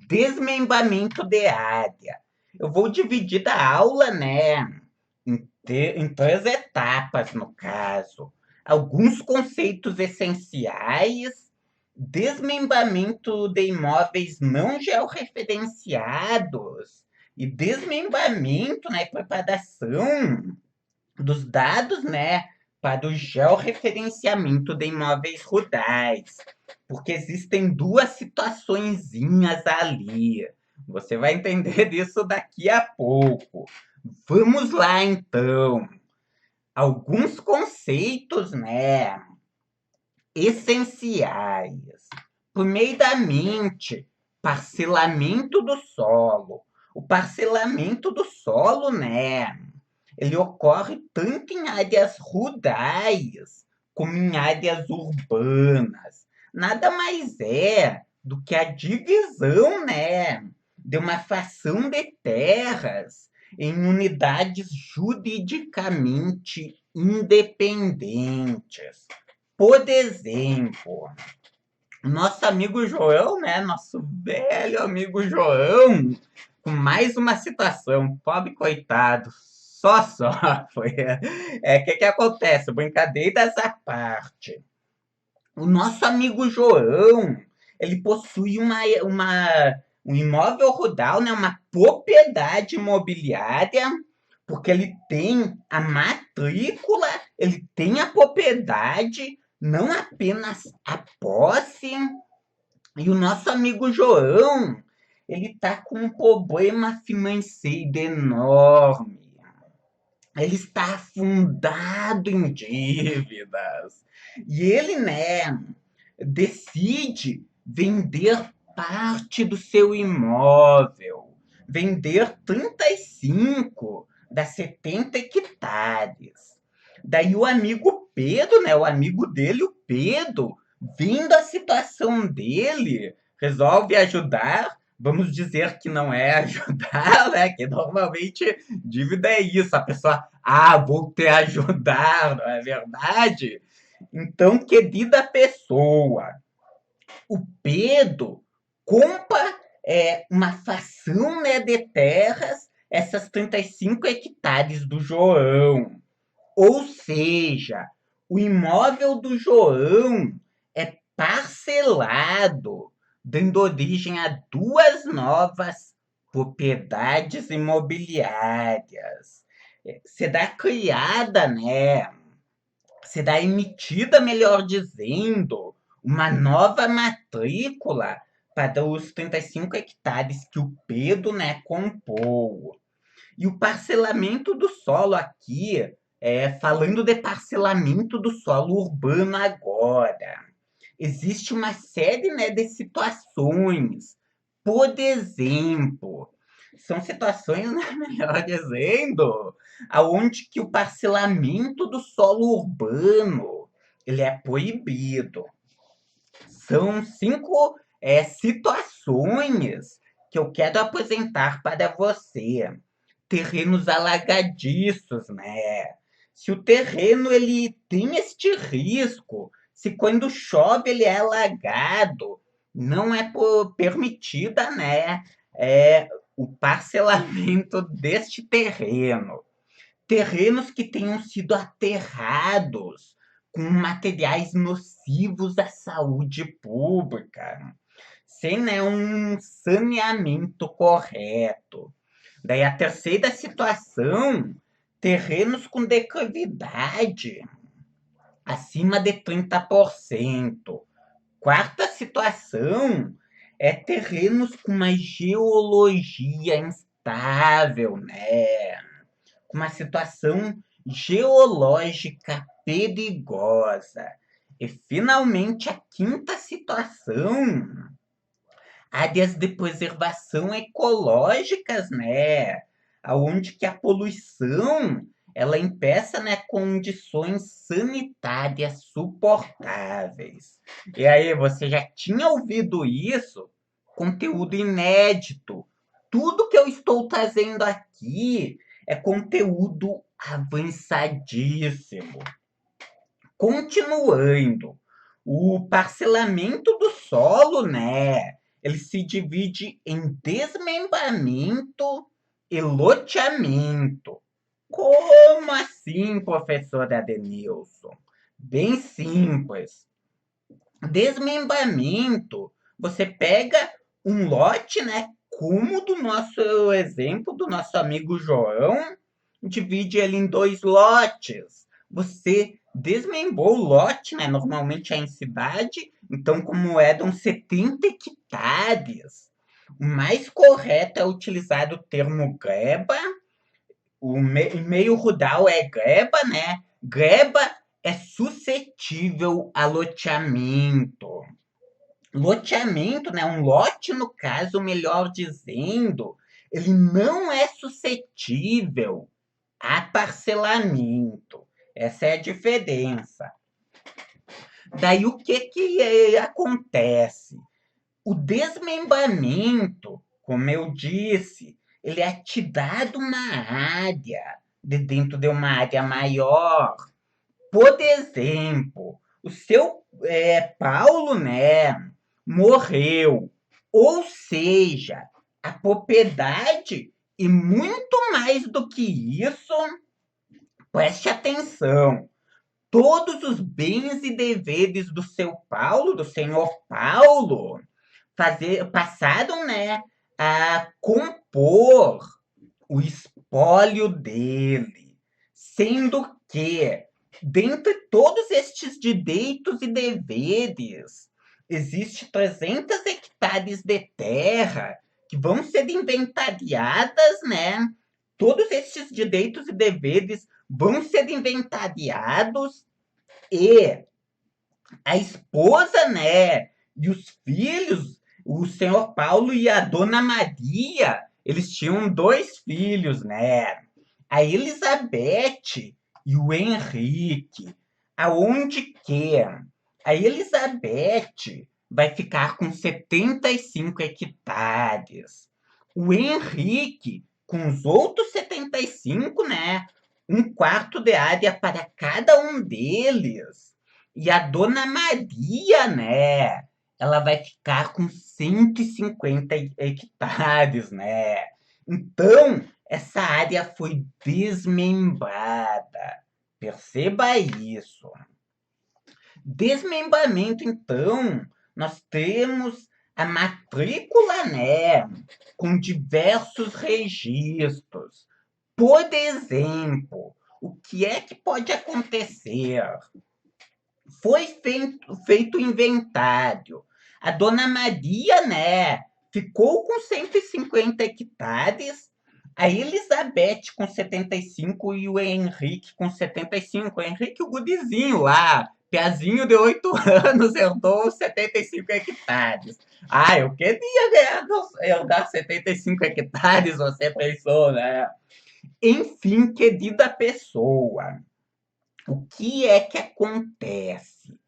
Desmembramento de área. Eu vou dividir a aula, né, em três etapas, no caso. Alguns conceitos essenciais, desmembramento de imóveis não georreferenciados e desmembramento, né, preparação dos dados, né, para o georreferenciamento de imóveis rurais, porque existem duas situaçõezinhas ali. Você vai entender disso daqui a pouco. Vamos lá, então. Alguns conceitos, né, essenciais. Primeiramente, parcelamento do solo. O parcelamento do solo, né, ele ocorre tanto em áreas rurais como em áreas urbanas. Nada mais é do que a divisão, né, de uma fração de terras em unidades juridicamente independentes. Por exemplo, nosso amigo João, né, nosso velho amigo João, com mais uma situação, pobre coitado, só sofre. Que acontece? Brincadeiras à parte. O nosso amigo João, ele possui um imóvel rural, né, uma propriedade imobiliária, porque ele tem a matrícula, ele tem a propriedade, não apenas a posse. E o nosso amigo João, ele tá com um problema financeiro enorme. Ele está afundado em dívidas. E ele, né, decide vender parte do seu imóvel, vender 35 das 70 hectares. Daí o amigo Pedro, né, o amigo dele, o Pedro, vendo a situação dele, resolve ajudar. Vamos dizer que não é ajudar, né? Que normalmente dívida é isso, a pessoa, vou te ajudar, não é verdade? Então, querida pessoa, o Pedro compra uma fração, né, de terras, essas 35 hectares do João. Ou seja, o imóvel do João é parcelado, dando origem a duas novas propriedades imobiliárias. Será criada, né? Será emitida, melhor dizendo, uma nova matrícula para os 35 hectares que o Pedro, né, comprou. E o parcelamento do solo aqui, falando de parcelamento do solo urbano agora, existe uma série, né, de situações. Por exemplo, são situações, né, melhor dizendo, aonde que o parcelamento do solo urbano ele é proibido. São cinco situações que eu quero apresentar para você. Terrenos alagadiços, né? Se o terreno ele tem este risco, se quando chove ele é alagado, não é permitida, né? O parcelamento deste terreno. Terrenos que tenham sido aterrados com materiais nocivos à saúde pública, sem, né, um saneamento correto. Daí a terceira situação, terrenos com declividade acima de 30%. Quarta situação é terrenos com uma geologia instável, né? Com uma situação geológica perigosa. E finalmente a quinta situação, áreas de preservação ecológicas, né? Aonde que a poluição ela impeça, né, condições sanitárias suportáveis. E aí, você já tinha ouvido isso? Conteúdo inédito. Tudo que eu estou trazendo aqui é conteúdo avançadíssimo. Continuando, o parcelamento do solo, né? ele se divide em desmembramento e loteamento. Como assim, professor Adenilson? Bem simples. Desmembramento, você pega um lote, né? Como do nosso exemplo do nosso amigo João, divide ele em dois lotes. Você desmembrou o lote, né? Normalmente é em cidade, então, como eram 70 hectares, o mais correto é utilizar o termo gleba. Em meio rural é gleba, né? Gleba é suscetível a loteamento. Loteamento, né? Um lote, no caso, melhor dizendo, ele não é suscetível a parcelamento. Essa é a diferença. Daí o que acontece? O desmembramento, como eu disse, ele é te dado uma área, de dentro de uma área maior. Por exemplo, o seu Paulo, né, morreu. Ou seja, a propriedade, e muito mais do que isso, preste atenção, todos os bens e deveres do seu Paulo, do senhor Paulo, passaram, né, a compor o espólio dele, sendo que, dentre todos estes direitos e deveres, existe 300 hectares de terra que vão ser inventariadas, né? Todos estes direitos e deveres vão ser inventariados e a esposa, né, e os filhos, o senhor Paulo e a dona Maria, eles tinham dois filhos, né? A Elizabeth e o Henrique. Aonde que a Elizabeth vai ficar com 75 hectares. O Henrique, com os outros 75, né? Um quarto de área para cada um deles. E a Dona Maria, né? Ela vai ficar com 150 hectares, né? Então, essa área foi desmembrada. Perceba isso. Desmembramento, então, nós temos a matrícula, né? Com diversos registros. Por exemplo, o que é que pode acontecer? Foi feito o inventário. A dona Maria, né, ficou com 150 hectares, a Elizabeth com 75 e o Henrique com 75. O Henrique, o gurizinho lá, piazinho de 8 anos, herdou 75 hectares. Ah, eu queria herdar 75 hectares, você pensou, né? Enfim, querida pessoa, o que é que acontece?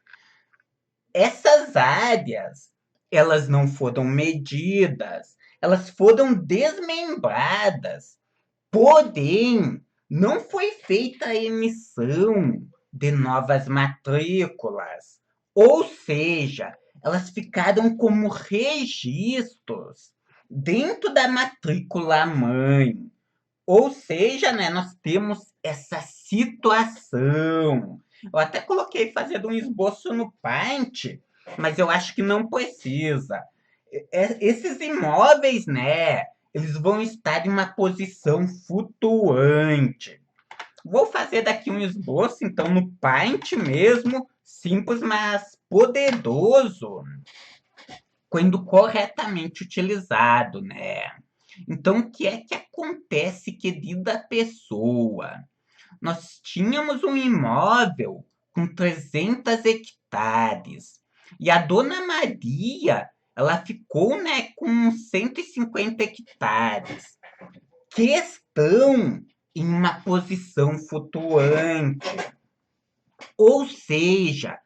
Essas áreas, elas não foram medidas, elas foram desmembradas, porém, não foi feita a emissão de novas matrículas, ou seja, elas ficaram como registros dentro da matrícula mãe. Ou seja, né, nós temos essa situação. Eu até coloquei fazendo um esboço no Paint, mas eu acho que não precisa. Esses imóveis, né, eles vão estar em uma posição flutuante. Vou fazer daqui um esboço, então, no Paint mesmo, simples, mas poderoso, quando corretamente utilizado, né? Então, o que é que acontece, querida pessoa? Nós tínhamos um imóvel com 300 hectares e a dona Maria, ela ficou, né, com 150 hectares, que estão em uma posição flutuante. Ou seja,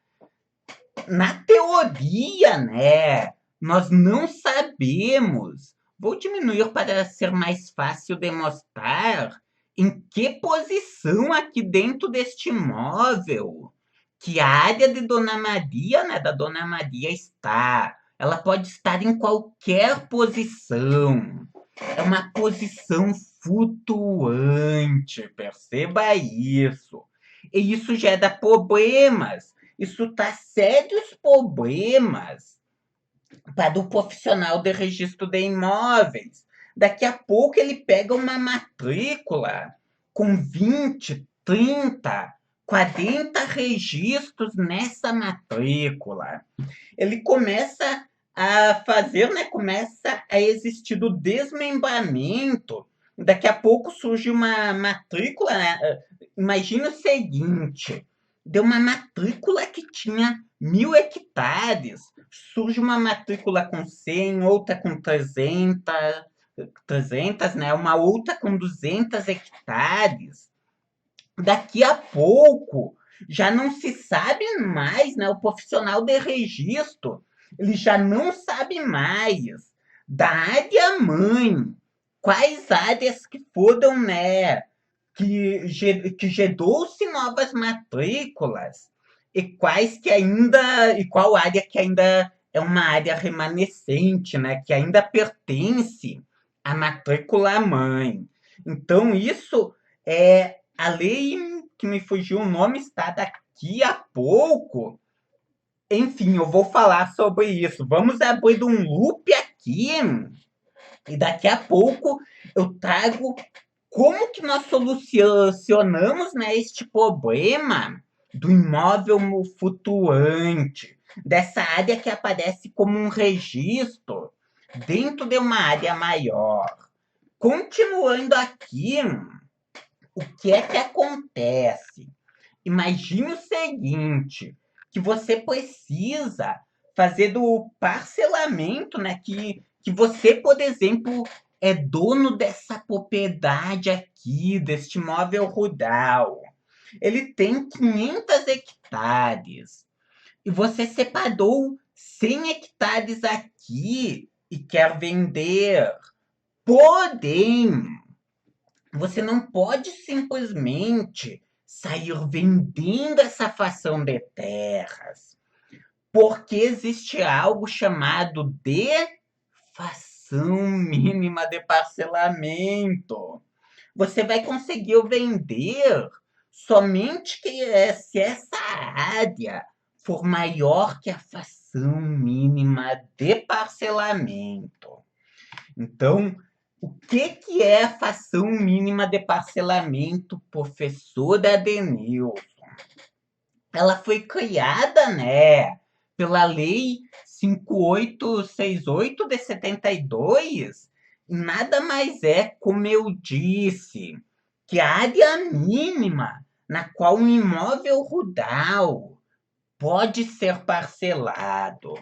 na teoria, né, nós não sabemos. Vou diminuir para ser mais fácil de mostrar em que posição aqui dentro deste imóvel que a área de Dona Maria, né, da Dona Maria está. ela pode estar em qualquer posição. É uma posição flutuante, perceba isso. E isso gera problemas. Isso traz sérios problemas para o profissional de registro de imóveis. Daqui a pouco ele pega uma matrícula com 20, 30, 40 registros nessa matrícula. Ele começa a fazer, né? Começa a existir o desmembramento. Daqui a pouco surge uma matrícula, né? Imagina o seguinte: deu uma matrícula que tinha 1.000 hectares, surge uma matrícula com 100, outra com 300, né? Uma outra com 200 hectares. Daqui a pouco já não se sabe mais, né? O profissional de registro, ele já não sabe mais da área mãe, quais áreas que foram, né? Que gerou-se novas matrículas e quais que ainda, e qual área que ainda é uma área remanescente, né? Que ainda pertence à matrícula mãe. Então, isso é a lei que me fugiu o nome está daqui a pouco. Enfim, eu vou falar sobre isso. Vamos abrir um loop aqui e daqui a pouco eu trago como que nós solucionamos, né, este problema do imóvel flutuante, dessa área que aparece como um registro dentro de uma área maior. Continuando aqui, o que é que acontece? Imagine o seguinte, que você precisa fazer do parcelamento, né? Que você, por exemplo, é dono dessa propriedade aqui, deste imóvel rural. Ele tem 500 hectares e você separou 100 hectares aqui e quer vender. Porém, você não pode simplesmente sair vendendo essa fração de terras, porque existe algo chamado de fração mínima de parcelamento. Você vai conseguir vender somente se essa área for maior que a fração mínima de parcelamento. Então, o que é a fração mínima de parcelamento, professora Denilson? Ela foi criada, né, pela Lei 5868 de 72, e nada mais é, como eu disse, que a área mínima na qual um imóvel rural pode ser parcelado.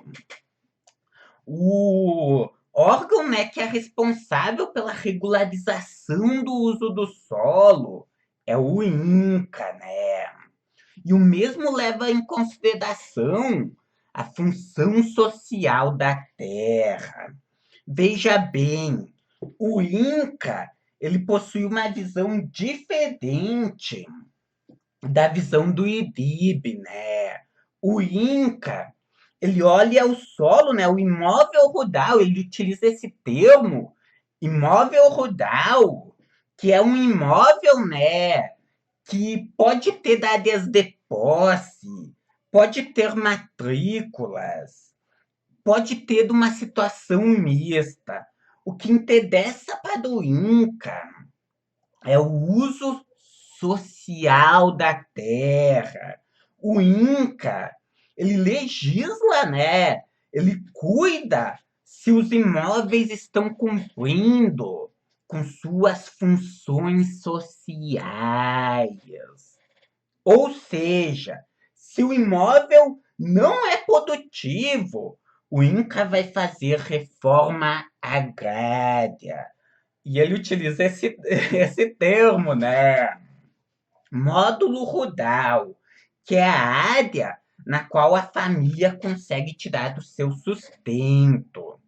O órgão, né, que é responsável pela regularização do uso do solo é o INCRA, né? E o mesmo leva em consideração a função social da terra. Veja bem, o INCRA, ele possui uma visão diferente da visão do IDIB, né? O INCRA, ele olha o solo, né? O imóvel rural, ele utiliza esse termo, imóvel rural, que é um imóvel, né? Que pode ter áreas de posse, pode ter matrículas, pode ter uma situação mista. O que interessa para o INCRA é o uso social da terra. O INCRA, ele legisla, né? Ele cuida se os imóveis estão cumprindo com suas funções sociais. Ou seja, se o imóvel não é produtivo, o INCRA vai fazer reforma agrária. E ele utiliza esse termo, né? Módulo rural, que é a área na qual a família consegue tirar do seu sustento.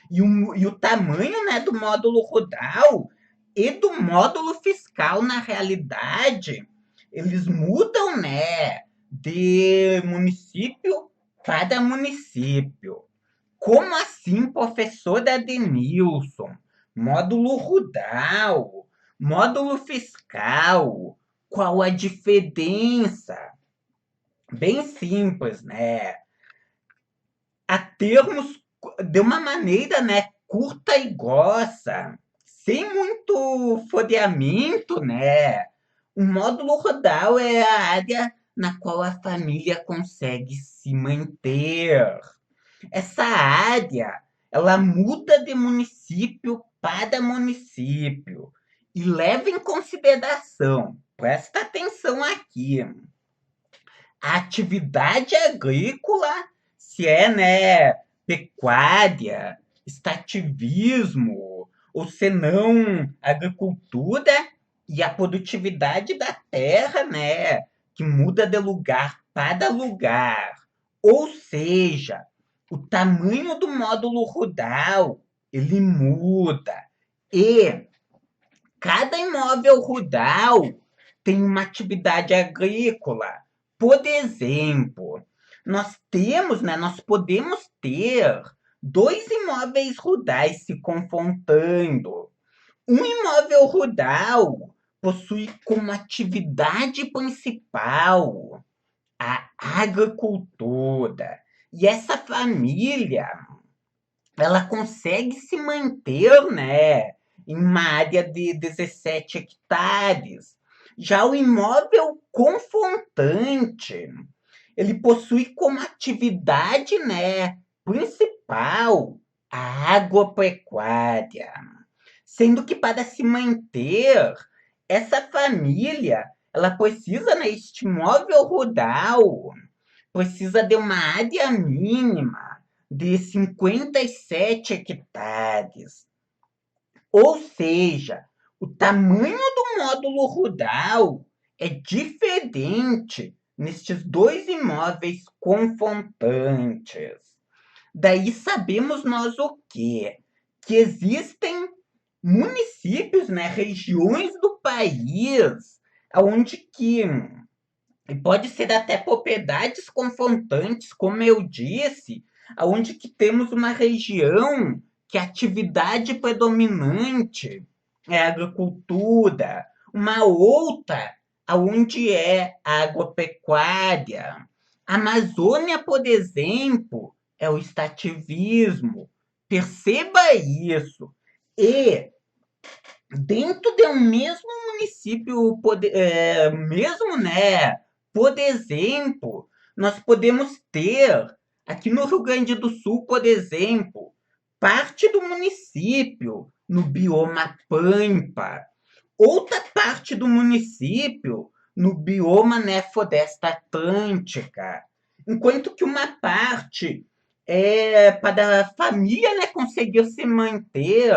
E o tamanho, né, do módulo rural e do módulo fiscal, na realidade, eles mudam, né, de município para município. Como assim, professor Adenilson? Módulo rural, módulo fiscal, qual a diferença? Bem simples, né? A termos de uma maneira, né, curta e grossa, sem muito folheamento, né? O módulo rural é a área na qual a família consegue se manter. Essa área, ela muda de município para município e leva em consideração, presta atenção aqui, a atividade agrícola, se é, né, pecuária, extrativismo, ou se não, agricultura e a produtividade da terra, né, que muda de lugar para lugar. Ou seja, o tamanho do módulo rural, ele muda. E cada imóvel rural tem uma atividade agrícola. Por exemplo, nós podemos ter dois imóveis rurais se confrontando. Um imóvel rural possui como atividade principal a agricultura. E essa família, ela consegue se manter, né, em uma área de 17 hectares. Já o imóvel confrontante, ele possui como atividade, né, principal a agropecuária, sendo que para se manter essa família, ela precisa, né, este imóvel rural precisa de uma área mínima de 57 hectares. Ou seja, o tamanho do módulo rural é diferente nestes dois imóveis confrontantes. Daí sabemos nós o quê? Que existem municípios, né, regiões do país, onde que e pode ser até propriedades confrontantes, como eu disse, aonde que temos uma região que a atividade predominante é a agricultura, uma outra aonde é a agropecuária. A Amazônia, por exemplo, é o extrativismo. Perceba isso. E dentro de um mesmo município, mesmo, né? Por exemplo, nós podemos ter, aqui no Rio Grande do Sul, por exemplo, parte do município no bioma Pampa, outra parte do município no bioma, né, Floresta Atlântica, enquanto que uma parte para a família, né, conseguir se manter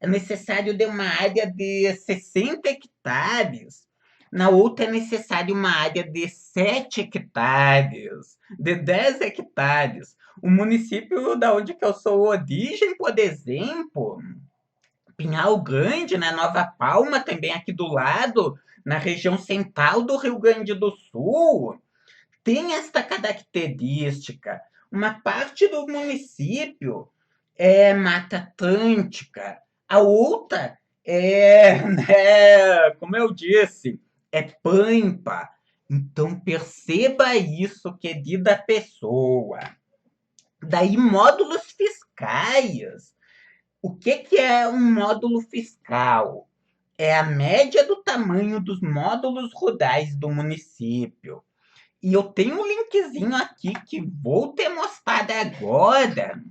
é necessário de uma área de 60 hectares, na outra é necessário uma área de 7 hectares, de 10 hectares. O município da onde que eu sou origem, por exemplo, Pinhal Grande, na Nova Palma, também aqui do lado, na região central do Rio Grande do Sul, tem esta característica. Uma parte do município é Mata Atlântica, a outra né, como eu disse, é Pampa. Então perceba isso, querida pessoa. Daí, módulos fiscais. O que é um módulo fiscal? É a média do tamanho dos módulos rurais do município. E eu tenho um linkzinho aqui que vou te mostrar agora.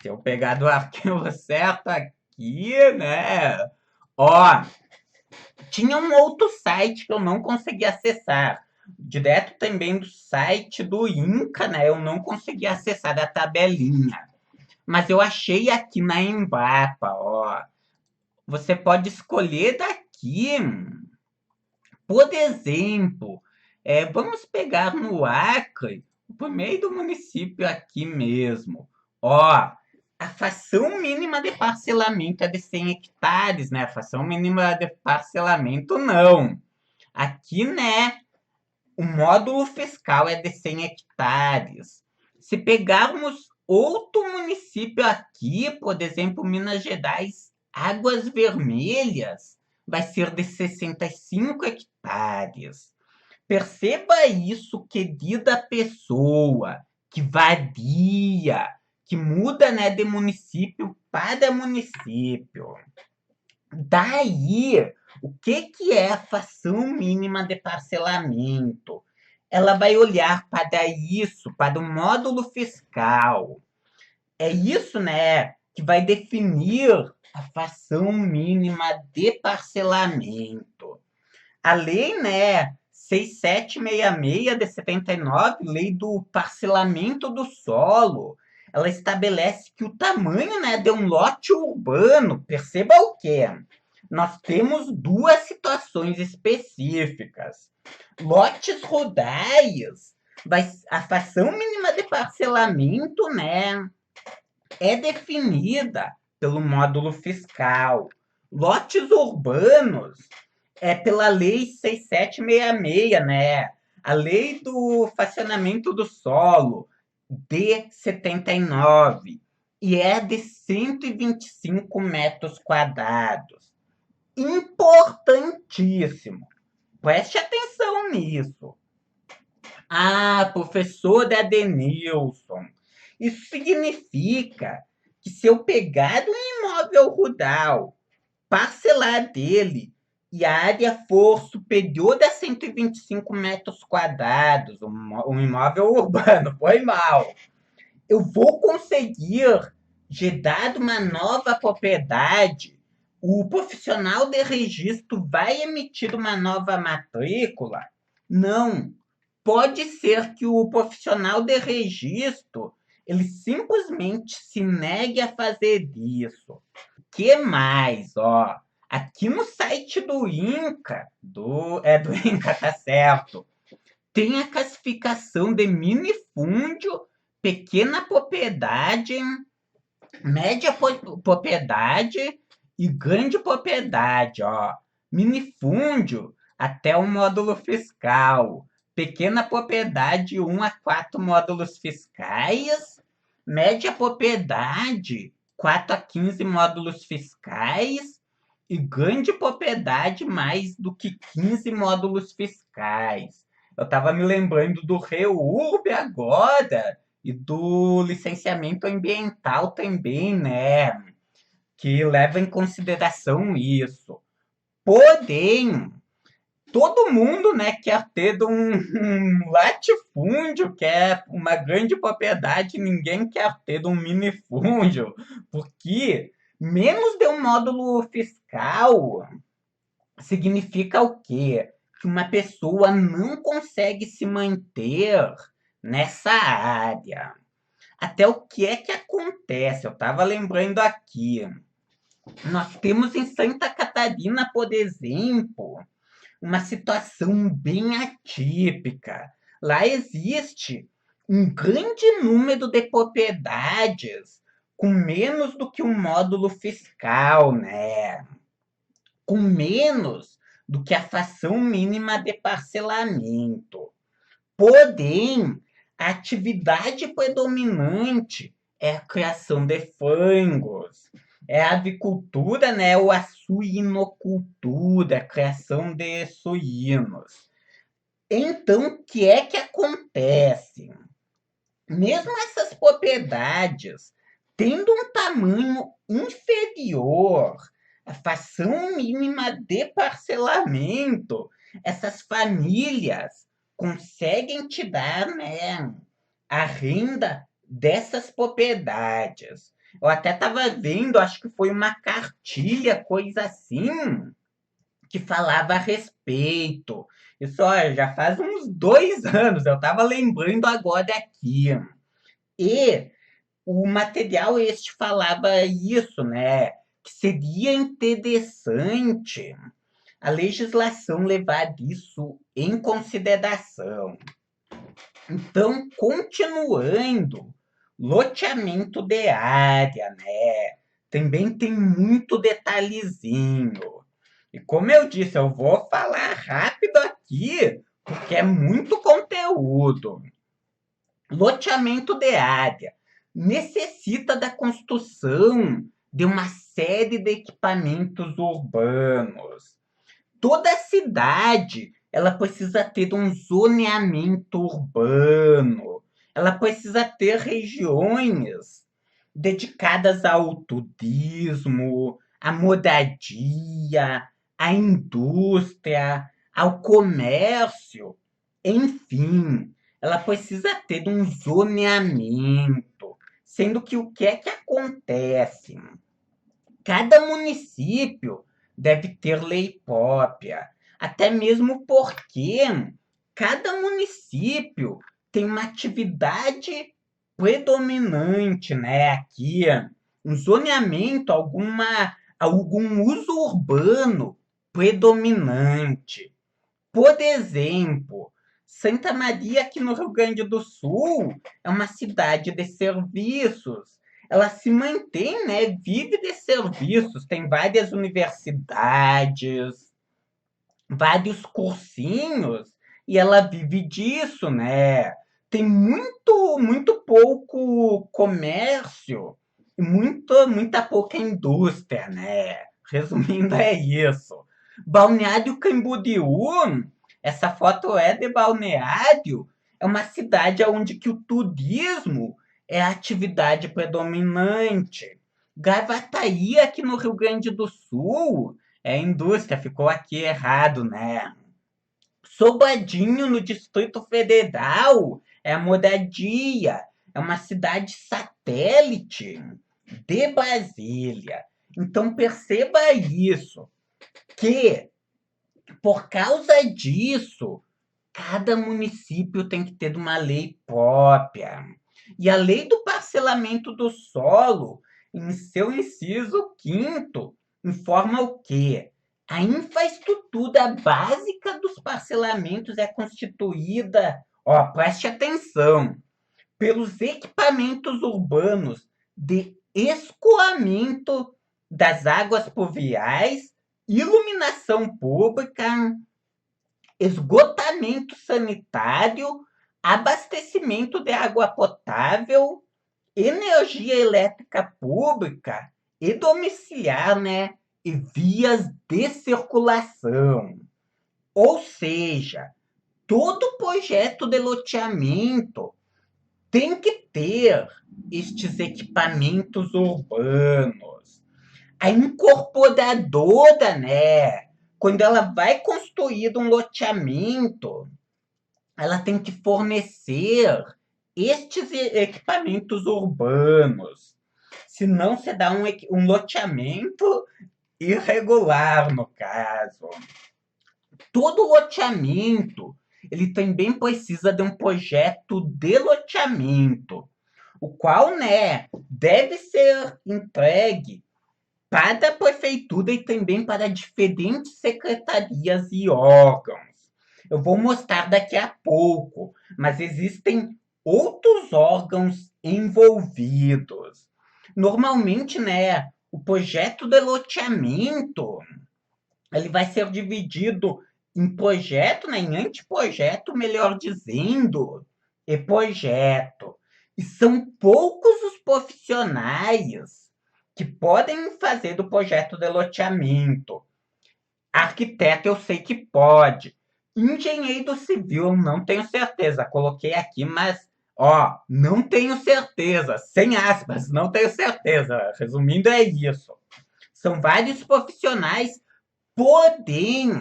Se eu pegar do arquivo certo aqui, né? Ó, tinha um outro site que eu não consegui acessar. Direto também do site do Inca, né? Eu não consegui acessar a tabelinha. Mas eu achei aqui na Embrapa, ó. Você pode escolher daqui. Por exemplo, vamos pegar no Acre, por meio do município aqui mesmo. Ó, a fração mínima de parcelamento é de 100 hectares, né? A fração mínima de parcelamento não. Aqui, né, o módulo fiscal é de 100 hectares. Se pegarmos Outro município aqui, por exemplo, Minas Gerais, Águas Vermelhas, vai ser de 65 hectares. Perceba isso, querida pessoa, que varia, que muda, né, de município para município. Daí, o que é a fração mínima de parcelamento? Ela vai olhar para isso, para o módulo fiscal. É isso, né, que vai definir a fração mínima de parcelamento. A lei, né, 6766 de 79, lei do parcelamento do solo, ela estabelece que o tamanho, né, de um lote urbano, perceba o quê? Nós temos duas situações específicas. Lotes rurais, a fração mínima de parcelamento, né, é definida pelo módulo fiscal. Lotes urbanos é pela lei 6766, né? A lei do fracionamento do solo de 79 e é de 125 metros quadrados. Importantíssimo. Preste atenção nisso. Ah, professor Adenilson, isso significa que se eu pegar um imóvel rural, parcelar dele e a área for superior a 125 metros quadrados, um imóvel urbano, foi mal, eu vou conseguir gerar uma nova propriedade, o profissional de registro vai emitir uma nova matrícula? Não. Pode ser que o profissional de registro ele simplesmente se negue a fazer isso. Que mais, ó? Aqui no site do INCA, do INCA, tá certo, tem a classificação de minifúndio, pequena propriedade, média propriedade e grande propriedade, ó. Minifúndio até o módulo fiscal, pequena propriedade 1 a 4 módulos fiscais, média propriedade 4 a 15 módulos fiscais e grande propriedade mais do que 15 módulos fiscais. Eu estava me lembrando do REURB agora e do licenciamento ambiental também, né? Que leva em consideração isso. Porém, todo mundo, né, quer ter um latifúndio, quer uma grande propriedade, ninguém quer ter um minifúndio, porque menos de um módulo fiscal significa o quê? Que uma pessoa não consegue se manter nessa área. Até o que é que acontece? Eu estava lembrando aqui. Nós temos em Santa Catarina, por exemplo, uma situação bem atípica. Lá existe um grande número de propriedades com menos do que um módulo fiscal, né? Com menos do que a fração mínima de parcelamento. Porém, a atividade predominante é a criação de frangos, é a avicultura, né, ou a suinocultura, a criação de suínos. Então, o que é que acontece? Mesmo essas propriedades tendo um tamanho inferior à fração mínima de parcelamento, essas famílias conseguem te dar, né, a renda dessas propriedades. Eu até estava vendo, acho que foi uma cartilha, coisa assim, que falava a respeito. Isso ó, já faz uns 2 anos, eu estava lembrando agora aqui. E o material este falava isso, né? Que seria interessante a legislação levar isso em consideração. Então, continuando, loteamento de área, né? Também tem muito detalhezinho. E como eu disse, eu vou falar rápido aqui, porque é muito conteúdo. Loteamento de área. necessita da construção de uma série de equipamentos urbanos. Toda cidade, ela precisa ter um zoneamento urbano, ela precisa ter regiões dedicadas ao turismo, à moradia, à indústria, ao comércio, enfim, ela precisa ter um zoneamento, sendo que o que é que acontece? Cada município deve ter lei própria, até mesmo porque cada município tem uma atividade predominante, né? Aqui, um zoneamento, algum uso urbano predominante. Por exemplo, Santa Maria, aqui no Rio Grande do Sul, é uma cidade de serviços. Ela se mantém, né? Vive de serviços, tem várias universidades, vários cursinhos, e ela vive disso, né? Tem muito pouco comércio e muita pouca indústria, né? Resumindo, é isso. Balneário Camboriú, essa foto é de Balneário, é uma cidade onde que o turismo é a atividade predominante. Gravataí, aqui no Rio Grande do Sul, é indústria, ficou aqui errado, né? Sobradinho, no Distrito Federal, é a moradia, é uma cidade satélite de Brasília. Então perceba isso, que por causa disso, cada município tem que ter uma lei própria. E a lei do parcelamento do solo, em seu inciso quinto, informa o quê? A infraestrutura básica dos parcelamentos é constituída, ó, preste atenção, pelos equipamentos urbanos de escoamento das águas pluviais, iluminação pública, esgotamento sanitário, abastecimento de água potável, energia elétrica pública e domiciliar, né? E vias de circulação. Ou seja, todo projeto de loteamento tem que ter estes equipamentos urbanos. A incorporadora, né? Quando ela vai construir um loteamento, ela tem que fornecer estes equipamentos urbanos. Senão, você dá um loteamento irregular, no caso. Todo loteamento, ele também precisa de um projeto de loteamento, o qual, né, deve ser entregue para a prefeitura e também para diferentes secretarias e órgãos. Eu vou mostrar daqui a pouco, mas existem outros órgãos envolvidos. Normalmente, né, o projeto de loteamento, ele vai ser dividido em projeto, né, em anteprojeto, melhor dizendo, e projeto. E são poucos os profissionais que podem fazer do projeto de loteamento. Arquiteto eu sei que pode. Engenheiro civil não tenho certeza. Coloquei aqui, mas ó, não tenho certeza. Sem aspas, não tenho certeza. Resumindo, é isso. São vários profissionais, porém,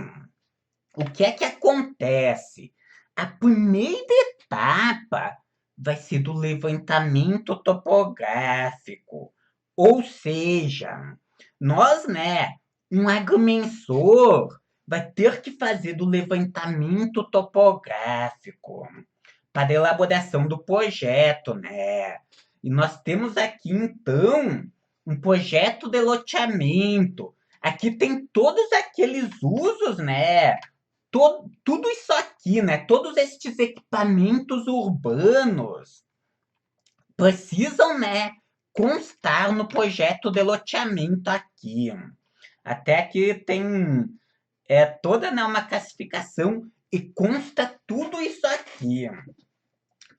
o que é que acontece? A primeira etapa vai ser do levantamento topográfico. Ou seja, nós, né, um agrimensor vai ter que fazer do levantamento topográfico para a elaboração do projeto, né? E nós temos aqui, então, um projeto de loteamento. Aqui tem todos aqueles usos, né? Tudo isso aqui, né? Todos estes equipamentos urbanos precisam, né, constar no projeto de loteamento aqui. Até aqui tem toda, né, uma classificação e consta tudo isso aqui.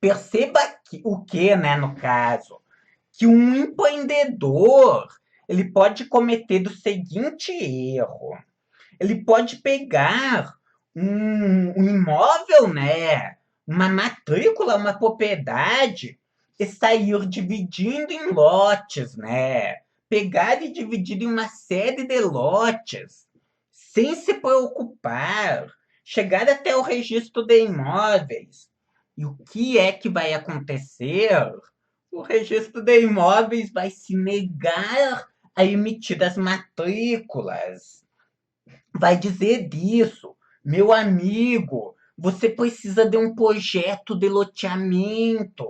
Perceba o que, né, no caso? que um empreendedor ele pode cometer o seguinte erro. Ele pode pegar um imóvel, né? Uma matrícula, uma propriedade, e sair dividindo em lotes, né? Pegar e dividir em uma série de lotes, sem se preocupar, chegar até o registro de imóveis. E o que é que vai acontecer? O registro de imóveis vai se negar a emitir as matrículas. Vai dizer disso, meu amigo, você precisa de um projeto de loteamento.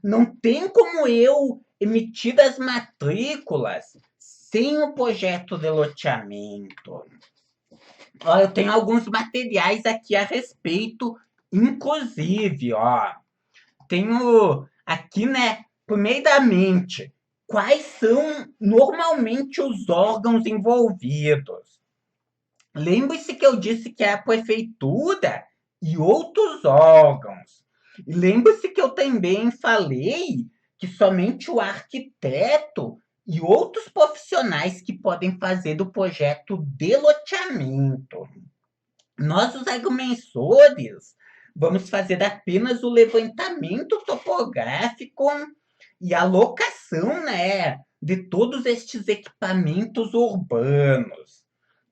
Não tem como eu emitir as matrículas sem o projeto de loteamento. Ó, eu tenho alguns materiais aqui a respeito, inclusive, ó, tenho aqui, né, primeiramente, quais são normalmente os órgãos envolvidos. Lembre-se que eu disse que é a prefeitura e outros órgãos. E lembre-se que eu também falei que somente o arquiteto e outros profissionais que podem fazer do projeto de loteamento. Nós, os agrimensores, vamos fazer apenas o levantamento topográfico e a locação, né, de todos estes equipamentos urbanos.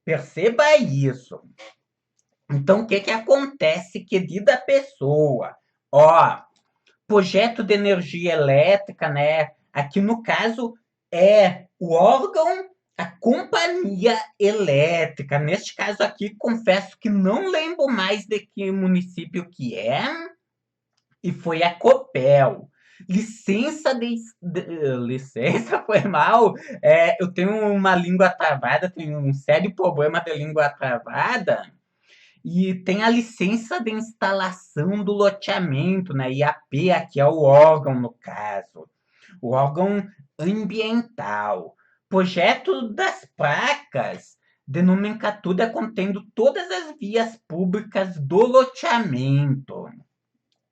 Perceba isso. Então, o que que acontece, querida pessoa? Ó, projeto de energia elétrica, né? Aqui no caso é o órgão, a companhia elétrica. Neste caso aqui, confesso que não lembro mais de que município que é, e foi a Copel. Licença, foi mal. Eu tenho uma língua travada, tenho um sério problema de língua travada. E tem a licença de instalação do loteamento, né? IAP, aqui é o órgão, no caso. O órgão ambiental. Projeto das placas de nomenclatura contendo todas as vias públicas do loteamento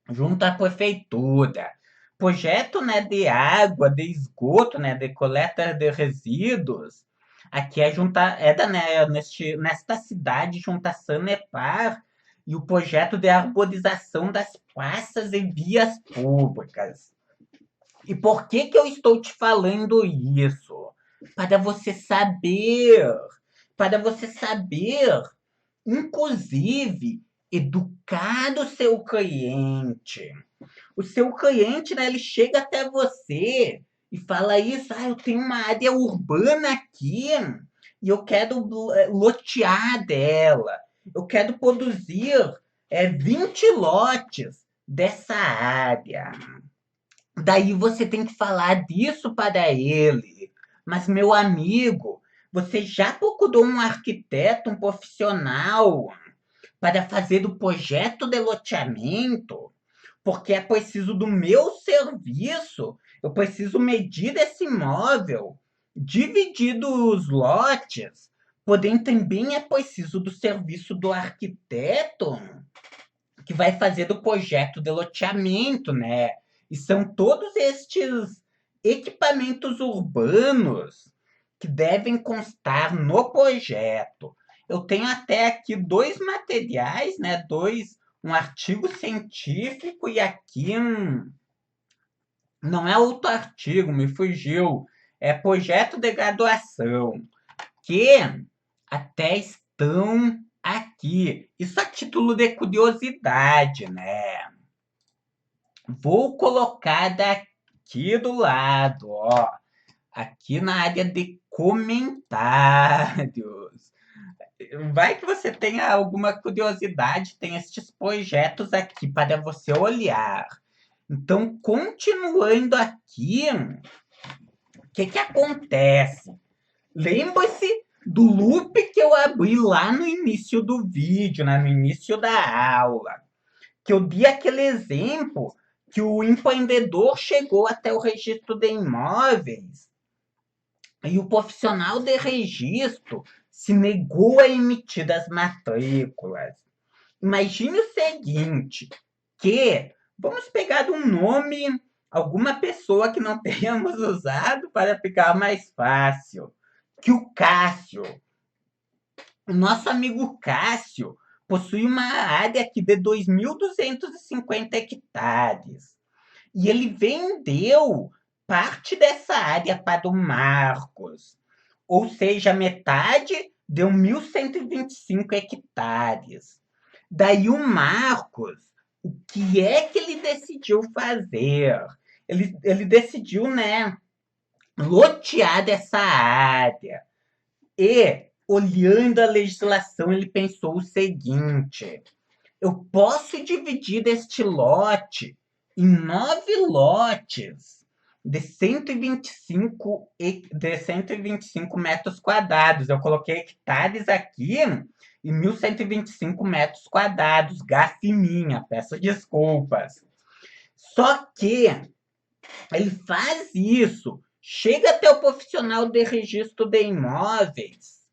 junto à prefeitura. Projeto, né, de água, de esgoto, né, de coleta de resíduos. Aqui né, nesta cidade, junto a Sanepar, e o projeto de arborização das praças e vias públicas. E por que que eu estou te falando isso? Para você saber, inclusive, educar o seu cliente. O seu cliente, né, ele chega até você e fala isso, eu tenho uma área urbana aqui e eu quero lotear dela. Eu quero produzir 20 lotes dessa área. Daí você tem que falar disso para ele. Mas, meu amigo, você já procurou um arquiteto, um profissional para fazer o projeto de loteamento? Porque é preciso do meu serviço. Eu preciso medir esse imóvel, dividir os lotes. Porém, também é preciso do serviço do arquiteto que vai fazer do projeto de loteamento, né? E são todos estes equipamentos urbanos que devem constar no projeto. Eu tenho até aqui dois materiais, né? Um artigo científico e aqui não é outro artigo, me fugiu. É projeto de graduação, que até estão aqui. Isso a título de curiosidade, né? Vou colocar daqui do lado, ó. Aqui na área de comentários. Vai que você tenha alguma curiosidade, tem estes projetos aqui para você olhar. Então, continuando aqui, o que que acontece? Lembre-se do loop que eu abri lá no início do vídeo, né? No início da aula, que eu dei aquele exemplo que o empreendedor chegou até o registro de imóveis e o profissional de registro se negou a emitir as matrículas. Imagine o seguinte, que vamos pegar um nome alguma pessoa que não tenhamos usado para ficar mais fácil. Que o Cássio, o nosso amigo Cássio, possui uma área aqui de 2.250 hectares. E ele vendeu parte dessa área para o Marcos. Ou seja, metade deu 1.125 hectares. Daí o Marcos, o que é que ele decidiu fazer? Ele decidiu, né, lotear dessa área. E, olhando a legislação, ele pensou o seguinte: eu posso dividir este lote em 9 lotes de 125 metros quadrados. Eu coloquei hectares aqui em 1.125 metros quadrados. Gafe minha, peço desculpas. Só que ele faz isso, chega até o profissional de registro de imóveis,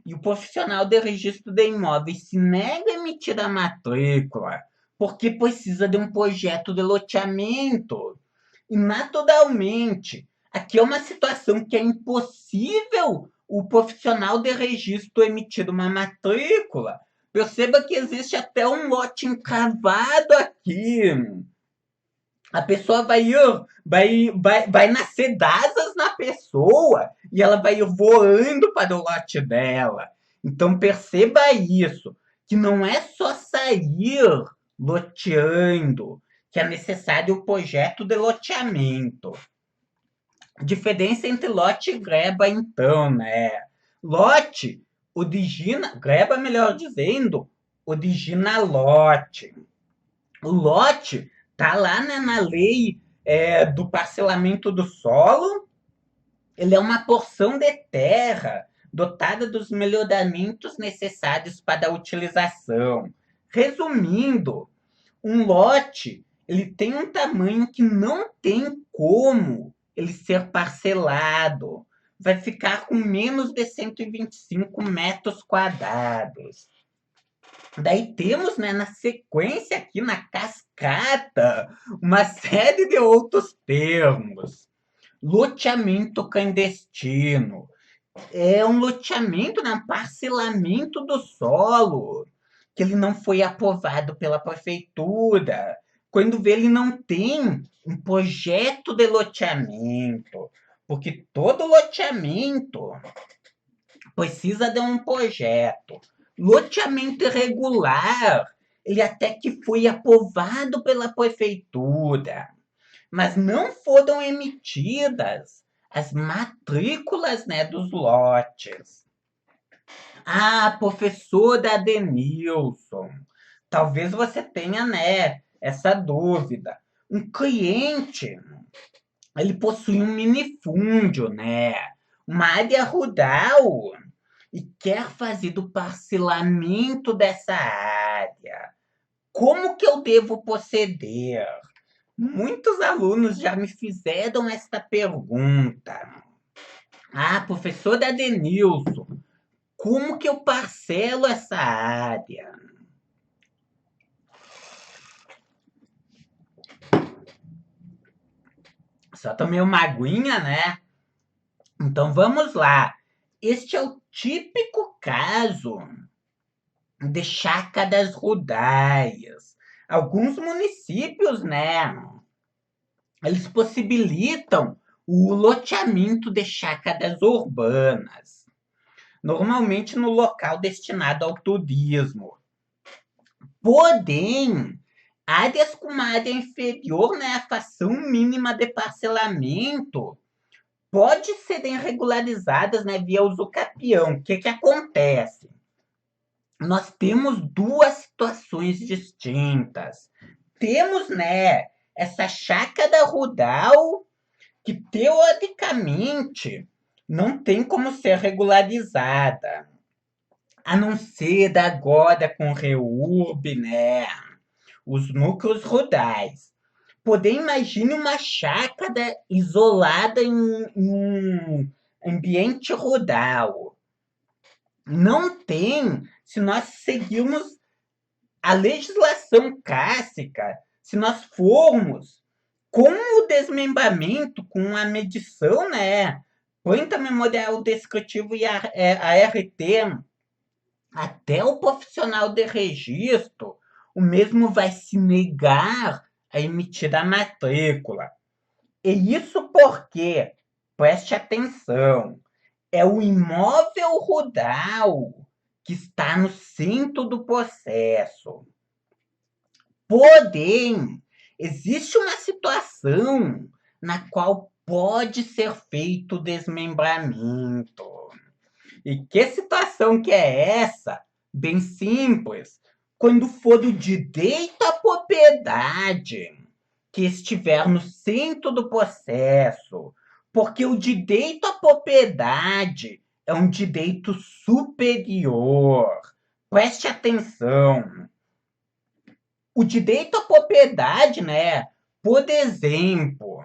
e o profissional de registro de imóveis se nega a emitir a matrícula, porque precisa de um projeto de loteamento. E, naturalmente, aqui é uma situação que é impossível o profissional de registro emitir uma matrícula. Perceba que existe até um lote encravado aqui. A pessoa vai nascer asas na pessoa e ela vai ir voando para o lote dela. Então perceba isso, que não é só sair loteando, que é necessário o projeto de loteamento. Diferença entre lote e greba, então, né? Lote origina, greba melhor dizendo, origina lote. O lote tá lá, né, na lei do parcelamento do solo. Ele é uma porção de terra dotada dos melhoramentos necessários para a utilização. Resumindo, um lote ele tem um tamanho que não tem como ele ser parcelado. Vai ficar com menos de 125 metros quadrados. Daí temos, né, na sequência aqui, na cascata, uma série de outros termos. Loteamento clandestino. É um loteamento, né, um parcelamento do solo, que ele não foi aprovado pela prefeitura. Quando vê, ele não tem um projeto de loteamento, porque todo loteamento precisa de um projeto. Loteamento irregular, ele até que foi aprovado pela prefeitura, mas não foram emitidas as matrículas, né, dos lotes. Ah, professor Adenilson, talvez você tenha, né, essa dúvida. Um cliente, ele possui um minifúndio, né, uma área rural, e quer fazer do parcelamento dessa área. Como que eu devo proceder? Muitos alunos já me fizeram esta pergunta. Ah, professor Adenilson, como que eu parcelo essa área? Só tomei uma aguinha, né? Então vamos lá. Este é o típico caso de chácaras rurais. Alguns municípios, né, eles possibilitam o loteamento de chácaras urbanas, normalmente no local destinado ao turismo. Porém, áreas com uma área inferior, né, à fração mínima de parcelamento pode serem regularizadas, né, via usucapião. O que que acontece? Nós temos duas situações distintas. Temos, né, essa chácara rural que teoricamente não tem como ser regularizada, a não ser agora com o REURB, né, os núcleos rurais. Porém, imagine uma chácara isolada em um ambiente rural. Não tem, se nós seguirmos a legislação clássica, se nós formos Com o desmembramento, com a medição, né? Planta memorial descritivo e a RT, até o profissional de registro, o mesmo vai se negar a emitir a matrícula. E isso porque, preste atenção, é o imóvel rural que está no centro do processo. Porém, existe uma situação na qual pode ser feito o desmembramento. E que situação que é essa? Bem simples. Quando for o direito à propriedade que estiver no centro do processo, porque o direito à propriedade é um direito superior. Preste atenção. O direito à propriedade, né? Por exemplo,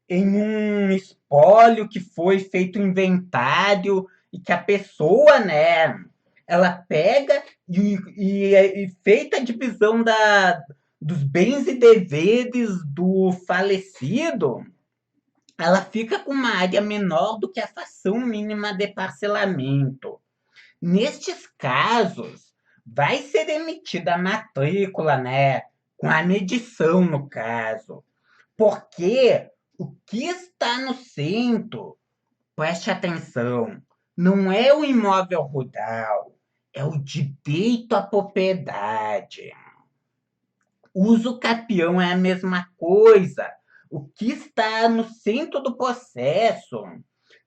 em um espólio que foi feito inventário e que a pessoa, né, ela pega e feita a divisão dos bens e deveres do falecido, ela fica com uma área menor do que a fração mínima de parcelamento. Nestes casos, vai ser emitida a matrícula, né, com a medição no caso, porque o que está no centro, preste atenção, não é o imóvel rural, é o direito à propriedade. Uso capião é a mesma coisa. O que está no centro do processo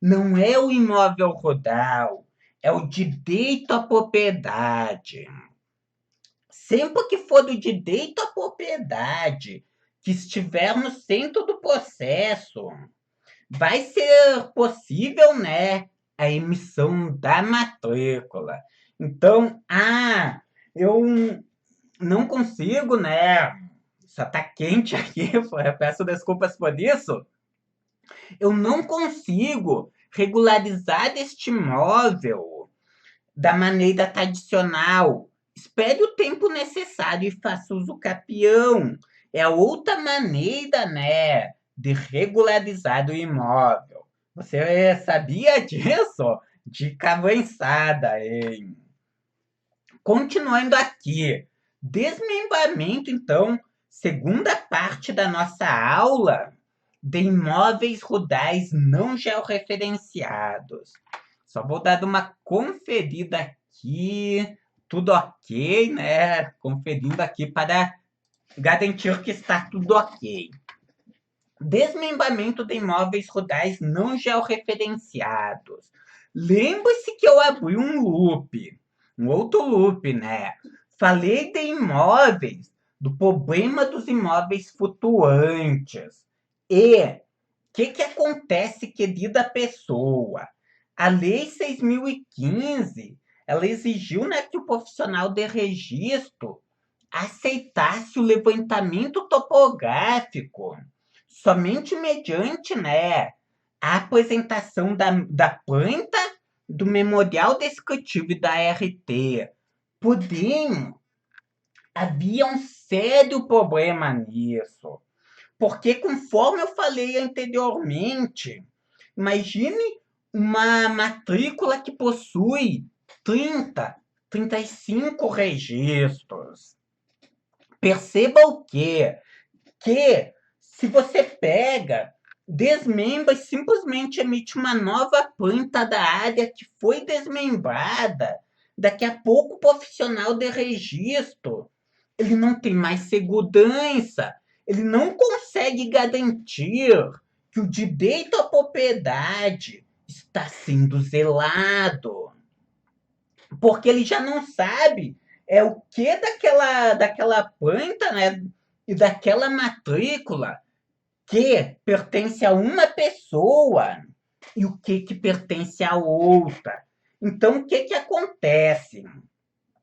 não é o imóvel rural, é o direito à propriedade. Sempre que for do direito à propriedade que estiver no centro do processo, vai ser possível, né, a emissão da matrícula. Então, eu não consigo, né? Só tá quente aqui, eu peço desculpas por isso. Eu não consigo regularizar este imóvel da maneira tradicional. Espere o tempo necessário e faça uso capião. É outra maneira, né, de regularizar o imóvel. Você sabia disso? Dica avançada, hein? Continuando aqui. Desmembramento, então, segunda parte da nossa aula de imóveis rurais não georreferenciados. Só vou dar uma conferida aqui. Tudo ok, né? Conferindo aqui para garantir que está tudo ok. Desmembramento de imóveis rurais não georreferenciados. Lembre-se que eu abri um outro loop, né? Falei de imóveis, do problema dos imóveis flutuantes. E o que acontece, querida pessoa? A Lei 6.015, ela exigiu, né, que o profissional de registro aceitasse o levantamento topográfico somente mediante, né, a apresentação da planta, do memorial descritivo e da RT. Porém, havia um sério problema nisso. Porque, conforme eu falei anteriormente, imagine uma matrícula que possui 35 registros. Perceba o quê? Que se você pega, desmembra e simplesmente emite uma nova planta da área que foi desmembrada, daqui a pouco o profissional de registro, ele não tem mais segurança, ele não consegue garantir que o direito à propriedade está sendo zelado, porque ele já não sabe o que daquela planta, né, e daquela matrícula que pertence a uma pessoa e o que pertence a outra. Então, o que acontece?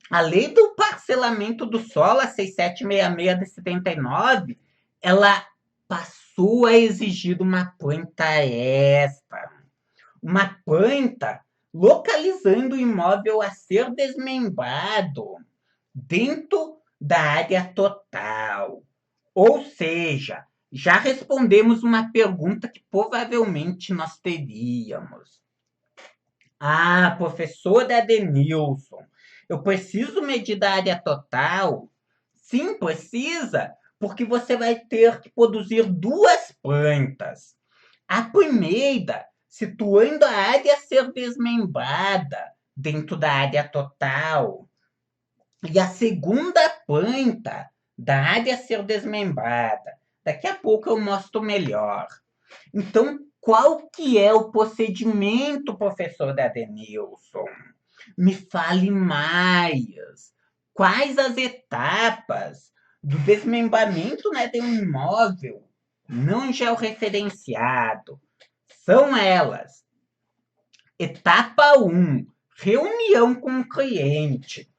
A lei do parcelamento do solo, a 6766 de 79, ela passou a exigir uma planta extra. Uma planta localizando o imóvel a ser desmembrado dentro da área total. Ou seja, já respondemos uma pergunta que provavelmente nós teríamos. Ah, professor Adenilson, eu preciso medir da área total? Sim, precisa, porque você vai ter que produzir duas plantas. A primeira, situando a área a ser desmembrada dentro da área total. E a segunda planta da área a ser desmembrada. Daqui a pouco eu mostro melhor. Então, qual que é o procedimento, professor Adenilson? Me fale mais. Quais as etapas do desmembramento, né, de um imóvel não georreferenciado? São elas. Etapa 1, reunião com o cliente.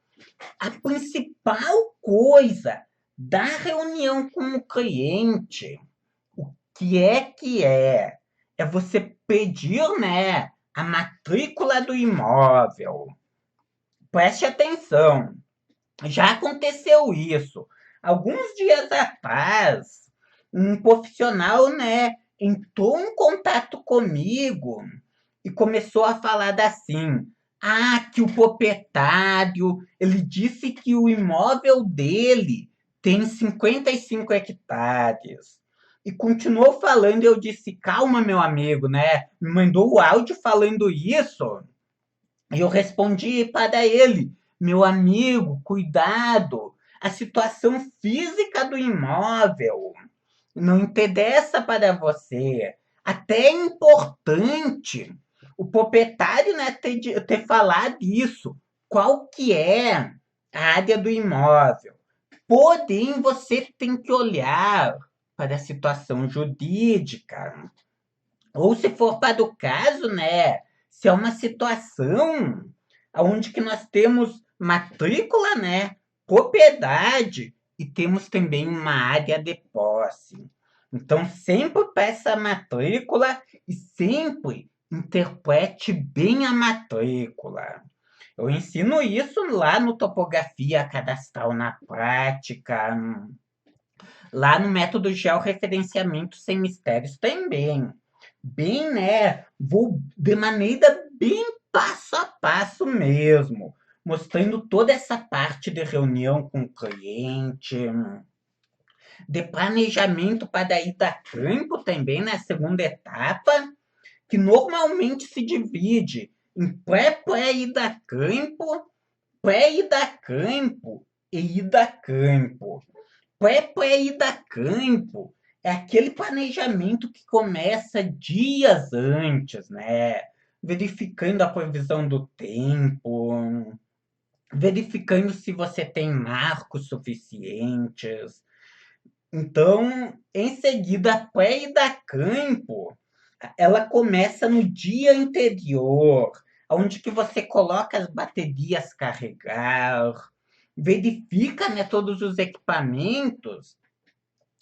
A principal coisa da reunião com o cliente, o que é? É você pedir, né, a matrícula do imóvel. Preste atenção. Já aconteceu isso. Alguns dias atrás, um profissional, né, entrou em contato comigo e começou a falar assim: ah, que o proprietário, ele disse que o imóvel dele tem 55 hectares. E continuou falando, eu disse: calma, meu amigo, né? Me mandou o áudio falando isso. E eu respondi para ele: meu amigo, cuidado, a situação física do imóvel não interessa para você. Até é importante o proprietário, né, ter falado isso. Qual que é a área do imóvel? Porém, você tem que olhar para a situação jurídica. Ou se for para o caso, né? Se é uma situação onde que nós temos matrícula, né? Propriedade e temos também uma área de posse. Então, sempre peça a matrícula e sempre interprete bem a matrícula. Eu ensino isso lá no Topografia Cadastral na Prática, lá no método georreferenciamento sem mistérios também. Bem, né? Vou de maneira bem passo a passo mesmo, mostrando toda essa parte de reunião com o cliente, de planejamento para ir a campo também na segunda etapa, que normalmente se divide em pré-ida a campo, pré-ida a campo e ida a campo. Pré-ida a campo é aquele planejamento que começa dias antes, né? Verificando a previsão do tempo, verificando se você tem marcos suficientes. Então, em seguida, a pré-ida a campo, ela começa no dia anterior, onde que você coloca as baterias carregar, verifica, né, todos os equipamentos.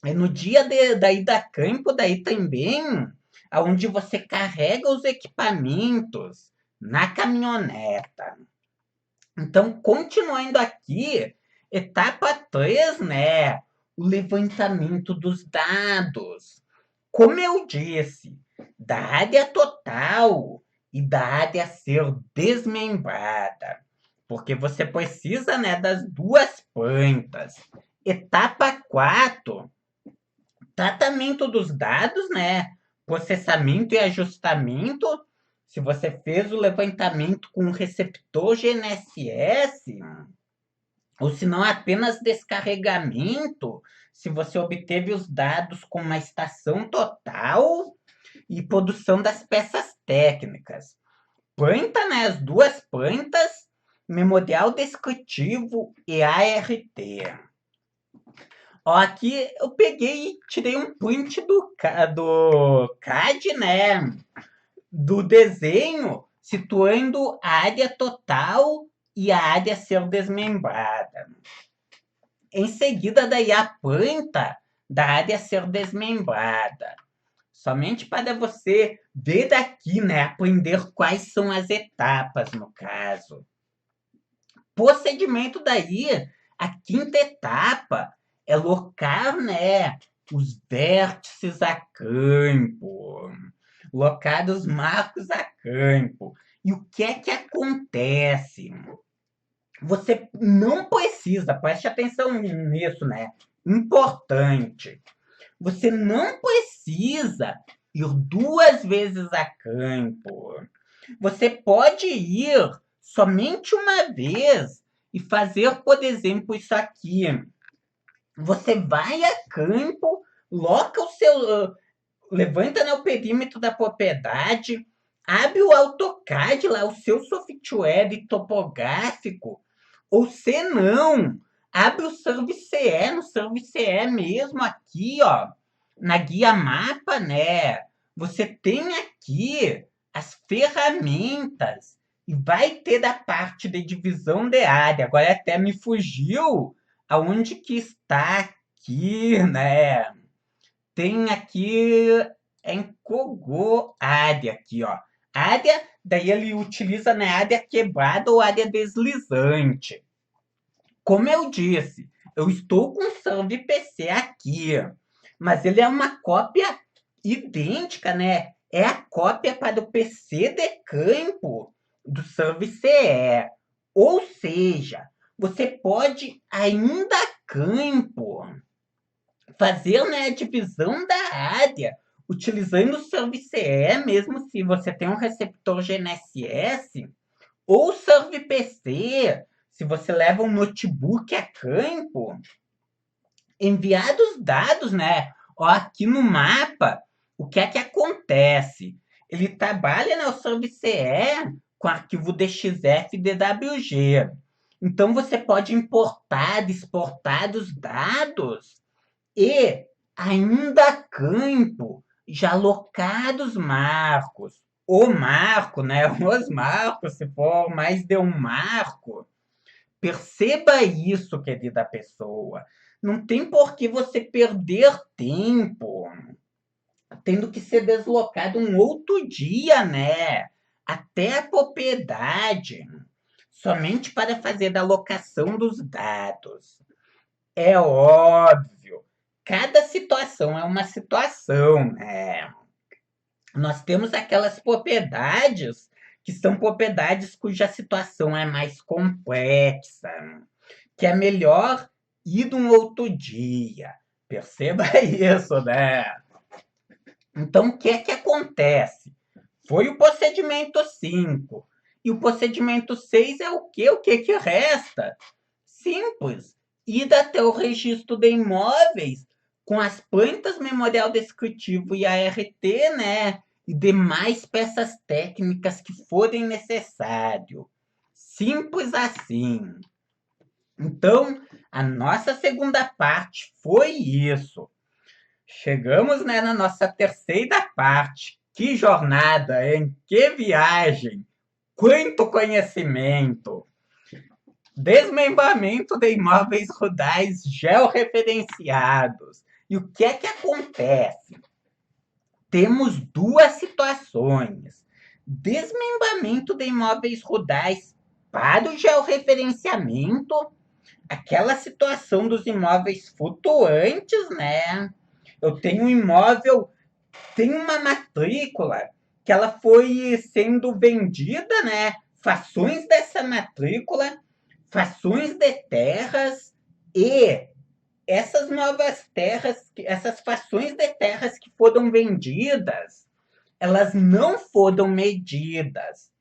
É no dia da ida a campo, daí também, aonde você carrega os equipamentos na caminhoneta. Então, continuando aqui, etapa 3, né? O levantamento dos dados. Como eu disse, da área total e da área a ser desmembrada. Porque você precisa, né, das duas plantas. Etapa 4, tratamento dos dados, né? Processamento e ajustamento. Se você fez o levantamento com o receptor GNSS, ou se não apenas descarregamento, se você obteve os dados com uma estação total e produção das peças técnicas. Planta, né? As duas plantas, memorial descritivo e ART. Ó, aqui eu peguei e tirei um print do CAD, né? Do desenho, situando a área total e a área a ser desmembrada. Em seguida, daí a planta da área a ser desmembrada. Somente para você ver daqui, né? Aprender quais são as etapas, no caso. Procedimento daí, a quinta etapa é locar, né, os vértices a campo, locados marcos a campo. E o que é que acontece? Você não precisa, preste atenção nisso, né? Importante. Você não precisa ir 2 vezes a campo. Você pode ir somente uma vez e fazer, por exemplo, isso aqui. Você vai a campo, loca o seu, levanta, né, o perímetro da propriedade, abre o AutoCAD lá, o seu software topográfico, ou se não, abre o ServiceE, no ServiceE mesmo aqui, ó, na guia mapa, né? Você tem aqui as ferramentas e vai ter da parte de divisão de área. Agora até me fugiu aonde que está aqui, né? Tem aqui em Kogô área aqui, ó. Área, daí ele utiliza, né, área quebrada ou área deslizante. Como eu disse, eu estou com o ServiPC aqui, mas ele é uma cópia idêntica, né? É a cópia para o PC de campo do ServiceE. Ou seja, você pode ainda a campo fazer, né, a divisão da área utilizando o ServiceE, mesmo se você tem um receptor GNSS, ou ServiPC, se você leva um notebook a campo, enviar os dados, né? Ó, aqui no mapa, o que é que acontece? Ele trabalha no ServiceE com arquivo DXF e DWG. Então, você pode importar, exportar os dados e ainda a campo, já alocados marcos. O marco, né? Os marcos, se for mais de um marco, perceba isso, querida pessoa. Não tem por que você perder tempo tendo que ser deslocado um outro dia, né? Até a propriedade, somente para fazer a alocação dos dados. É óbvio, cada situação é uma situação, né? Nós temos aquelas propriedades que são propriedades cuja situação é mais complexa, que é melhor ir um outro dia. Perceba isso, né? Então, o que é que acontece? Foi o procedimento 5. E o procedimento 6 é o quê? O que que resta? Simples. Ir até o registro de imóveis com as plantas memorial descritivo e ART, né? E demais peças técnicas que forem necessário. Simples assim. Então, a nossa segunda parte foi isso. Chegamos, né, na nossa terceira parte. Que jornada, hein? Que viagem! Quanto conhecimento! Desmembramento de imóveis rurais georreferenciados. E o que é que acontece? Temos duas situações. Desmembramento de imóveis rurais para o georreferenciamento, aquela situação dos imóveis flutuantes, né? Eu tenho um imóvel, tem uma matrícula que ela foi sendo vendida, né? Fações dessa matrícula, fações de terras e essas novas terras, essas fações de terras que foram vendidas, elas não foram medidas.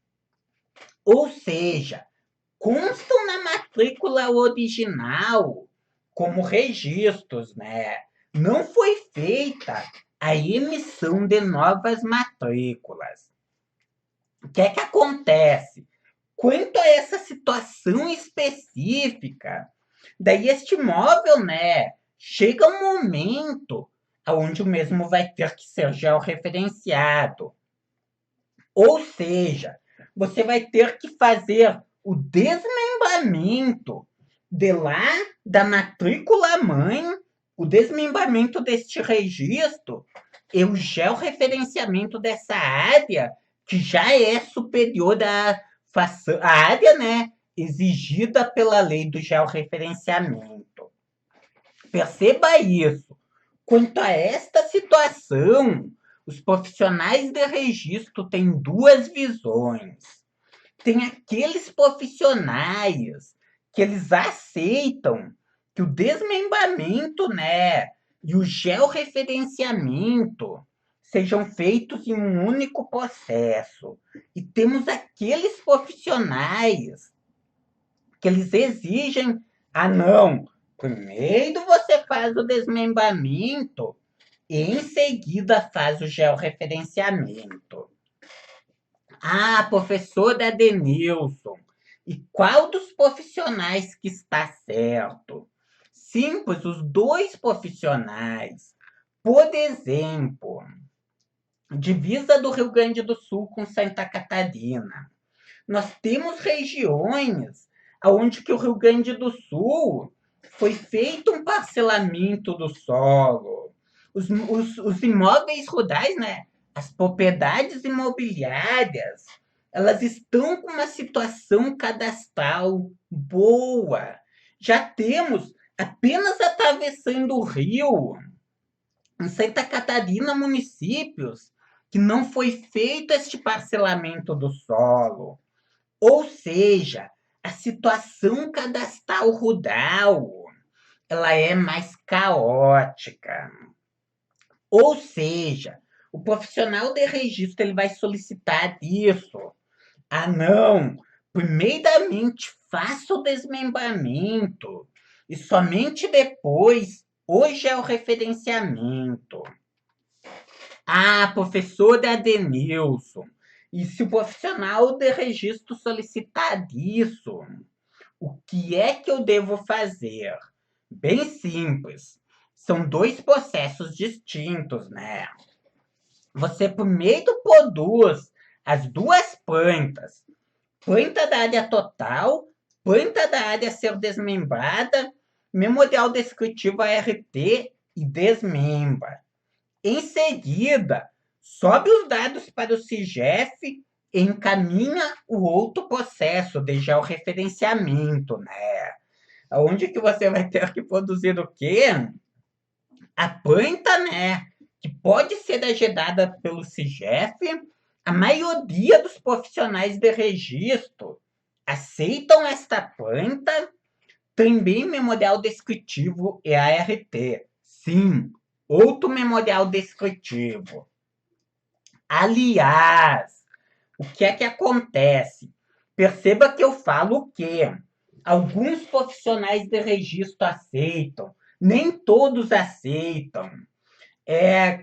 Ou seja, constam na matrícula original como registros, né? Não foi feita a emissão de novas matrículas. O que é que acontece? Quanto a essa situação específica, daí este imóvel, né, chega um momento onde o mesmo vai ter que ser georreferenciado. Ou seja, você vai ter que fazer o desmembramento de lá da matrícula mãe, o desmembramento deste registro e o georreferenciamento dessa área que já é superior à área, né, exigida pela lei do georreferenciamento. Perceba isso. Quanto a esta situação, os profissionais de registro têm duas visões. Tem aqueles profissionais que eles aceitam que o desmembramento, né, e o georreferenciamento sejam feitos em um único processo. E temos aqueles profissionais que eles exigem, não, primeiro você faz o desmembramento e em seguida faz o georreferenciamento. Professor Adenilson, e qual dos profissionais que está certo? Simples, os dois profissionais. Por exemplo, divisa do Rio Grande do Sul com Santa Catarina. Nós temos regiões onde que o Rio Grande do Sul foi feito um parcelamento do solo. Os imóveis rurais, né? As propriedades imobiliárias, elas estão com uma situação cadastral boa. Já temos, apenas atravessando o rio, em Santa Catarina, municípios que não foi feito este parcelamento do solo. Ou seja, a situação cadastral rural, ela é mais caótica. Ou seja, o profissional de registro ele vai solicitar isso. Não, primeiramente faça o desmembramento e somente depois, hoje é o referenciamento. Professor Adenilson, e se o profissional de registro solicitar isso, o que é que eu devo fazer? Bem simples. São dois processos distintos, né? Você primeiro produz as duas plantas. Planta da área total, planta da área a ser desmembrada, memorial descritivo ART e desmembra. Em seguida, sobe os dados para o CIGEF e encaminha o outro processo de georreferenciamento, né? Onde que você vai ter que produzir o quê? A planta, né? Que pode ser agendada pelo CIGEF. A maioria dos profissionais de registro aceitam esta planta, também memorial descritivo e ART. Sim, outro memorial descritivo. Aliás, o que é que acontece? Perceba que eu falo o quê? Alguns profissionais de registro aceitam, nem todos aceitam.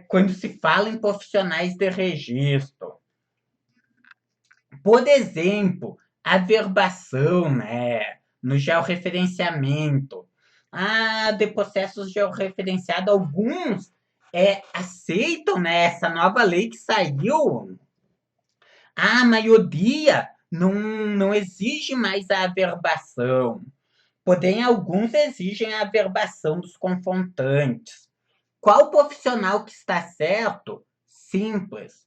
Quando se fala em profissionais de registro. Por exemplo, averbação, né? No georreferenciamento. De processos georreferenciados, alguns aceitam, né, essa nova lei que saiu. A maioria não exige mais a averbação. Porém, alguns exigem a averbação dos confrontantes. Qual profissional que está certo? Simples.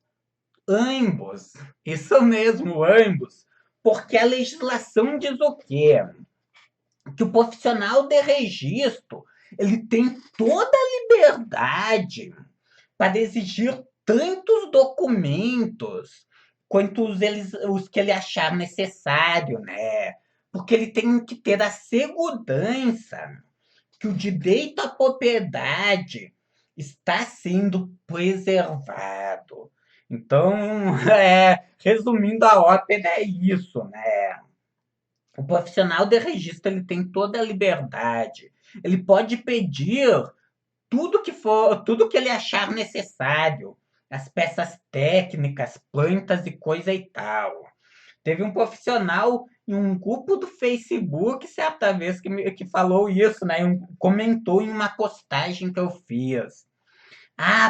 Ambos. Isso mesmo, ambos. Porque a legislação diz o quê? Que o profissional de registro ele tem toda a liberdade para exigir tantos documentos quanto os que ele achar necessário, né? Porque ele tem que ter a segurança que o direito à propriedade está sendo preservado. Então, resumindo a ópera, é isso, né? O profissional de registro ele tem toda a liberdade. Ele pode pedir tudo que ele achar necessário, as peças técnicas, plantas e coisa e tal. Teve um profissional em um grupo do Facebook certa vez que falou isso, né? Comentou em uma postagem que eu fiz.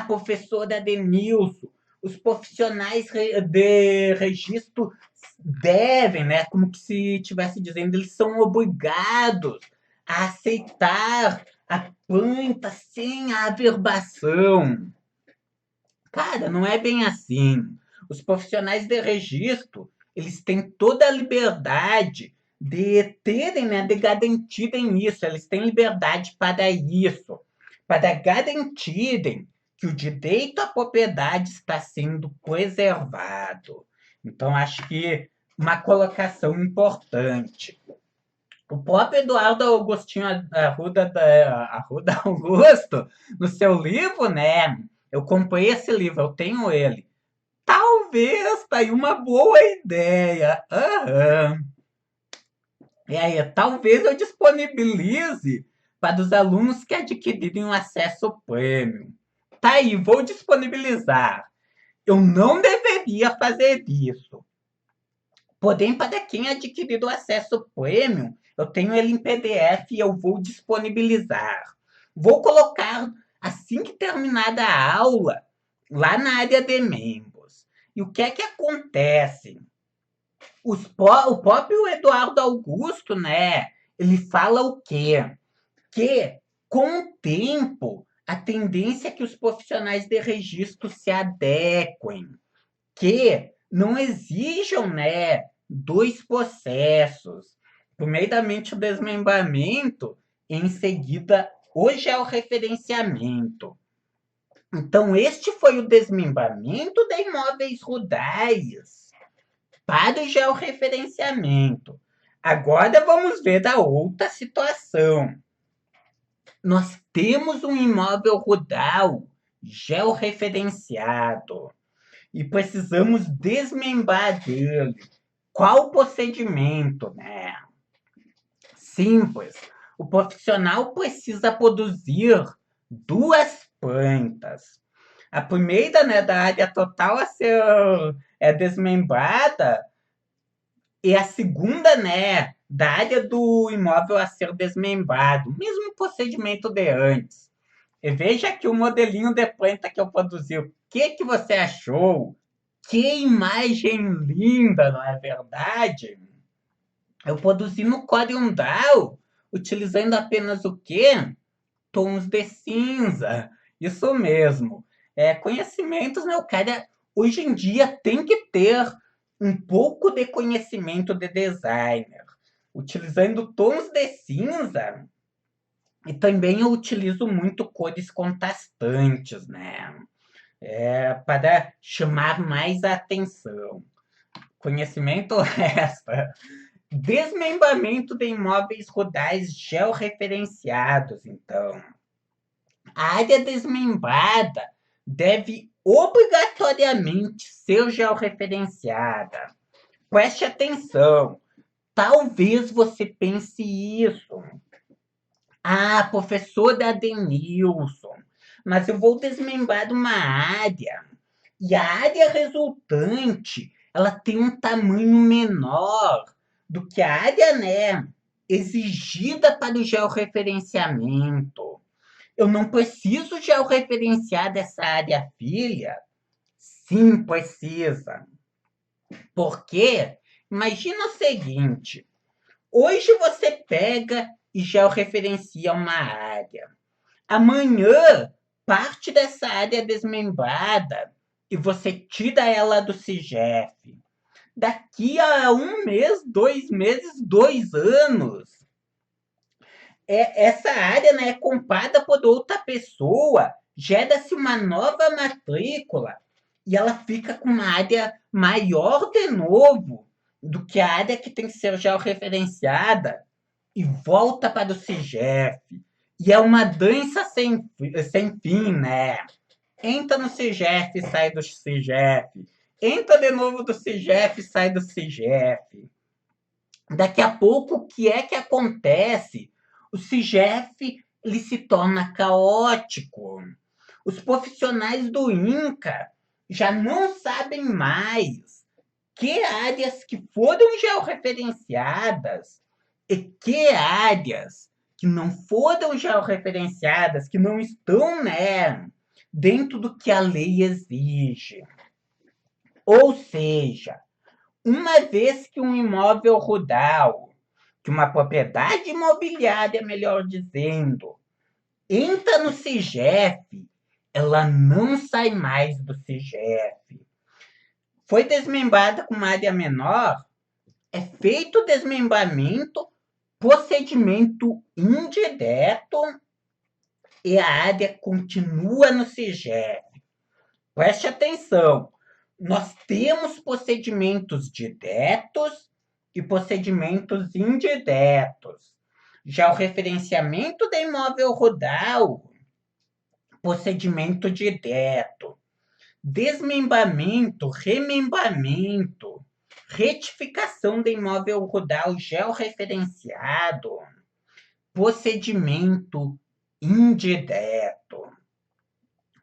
Professor Adenilson, os profissionais de registro devem, né? Como que se estivesse dizendo, eles são obrigados a aceitar a planta sem a averbação. Cara, não é bem assim. Os profissionais de registro, eles têm toda a liberdade de terem, né, de garantirem isso. Eles têm liberdade para isso, para garantirem que o direito à propriedade está sendo preservado. Então, acho que uma colocação importante. O próprio Eduardo Augustinho Arruda Augusto, no seu livro, né? Eu comprei esse livro, eu tenho ele. Talvez tá aí uma boa ideia. Aham. E aí, talvez eu disponibilize para os alunos que adquirirem um acesso premium. Tá aí, vou disponibilizar. Eu não deveria fazer isso. Porém, para quem adquirir o acesso premium, eu tenho ele em PDF e eu vou disponibilizar. Vou colocar, assim que terminada a aula, lá na área de membros. E o que é que acontece? O próprio Eduardo Augusto, né? Ele fala o quê? Que, com o tempo, a tendência é que os profissionais de registro se adequem, que não exijam, né, dois processos. Primeiramente, o desmembramento, e em seguida, o georreferenciamento. Então, este foi o desmembramento de imóveis rurais para o georreferenciamento. Agora vamos ver da outra situação. Nós temos um imóvel rural georreferenciado e precisamos desmembrar dele. Qual o procedimento, né? Simples. O profissional precisa produzir duas plantas. A primeira, né, da área total a ser desmembrada e a segunda, né, da área do imóvel a ser desmembrado. Mesmo procedimento de antes. E veja aqui o modelinho de planta que eu produzi. O que você achou? Que imagem linda, não é verdade? Eu produzi no Corel Draw, utilizando apenas o quê? Tons de cinza. Isso mesmo. Conhecimentos, né? O cara hoje em dia tem que ter um pouco de conhecimento de designer. Utilizando tons de cinza, e também eu utilizo muito cores contrastantes, né? Para chamar mais a atenção. Conhecimento extra. Desmembramento de imóveis rurais georreferenciados, então. A área desmembrada deve obrigatoriamente ser georreferenciada. Preste atenção. Talvez você pense isso. Ah, professor Adenilson, mas eu vou desmembrar uma área. E a área resultante, ela tem um tamanho menor do que a área, né, exigida para o georreferenciamento. Eu não preciso georreferenciar dessa área filha? Sim, precisa. Por quê? Imagina o seguinte, hoje você pega e georreferencia uma área. Amanhã, parte dessa área é desmembrada e você tira ela do CIGEF. Daqui a 1 mês, 2 meses, 2 anos, essa área, né, é comprada por outra pessoa, gera-se uma nova matrícula e ela fica com uma área maior de novo do que a área que tem que ser georreferenciada e volta para o CIGEF. E é uma dança sem fim, né? Entra no CIGEF e sai do CIGEF. Entra de novo do CIGEF e sai do CIGEF. Daqui a pouco, o que é que acontece? O CIGEF ele se torna caótico. Os profissionais do INCA já não sabem mais que áreas que foram georreferenciadas e que áreas que não foram georreferenciadas, que não estão, né, dentro do que a lei exige. Ou seja, uma vez que um imóvel rural, que uma propriedade imobiliária, melhor dizendo, entra no CIGEF, ela não sai mais do CIGEF. Foi desmembrada com uma área menor, é feito o desmembramento, procedimento indireto, e a área continua no CIGEP. Preste atenção, nós temos procedimentos diretos e procedimentos indiretos. Já o referenciamento de imóvel rural, procedimento direto. Desmembramento, remembramento, retificação de imóvel rural georreferenciado, procedimento indireto.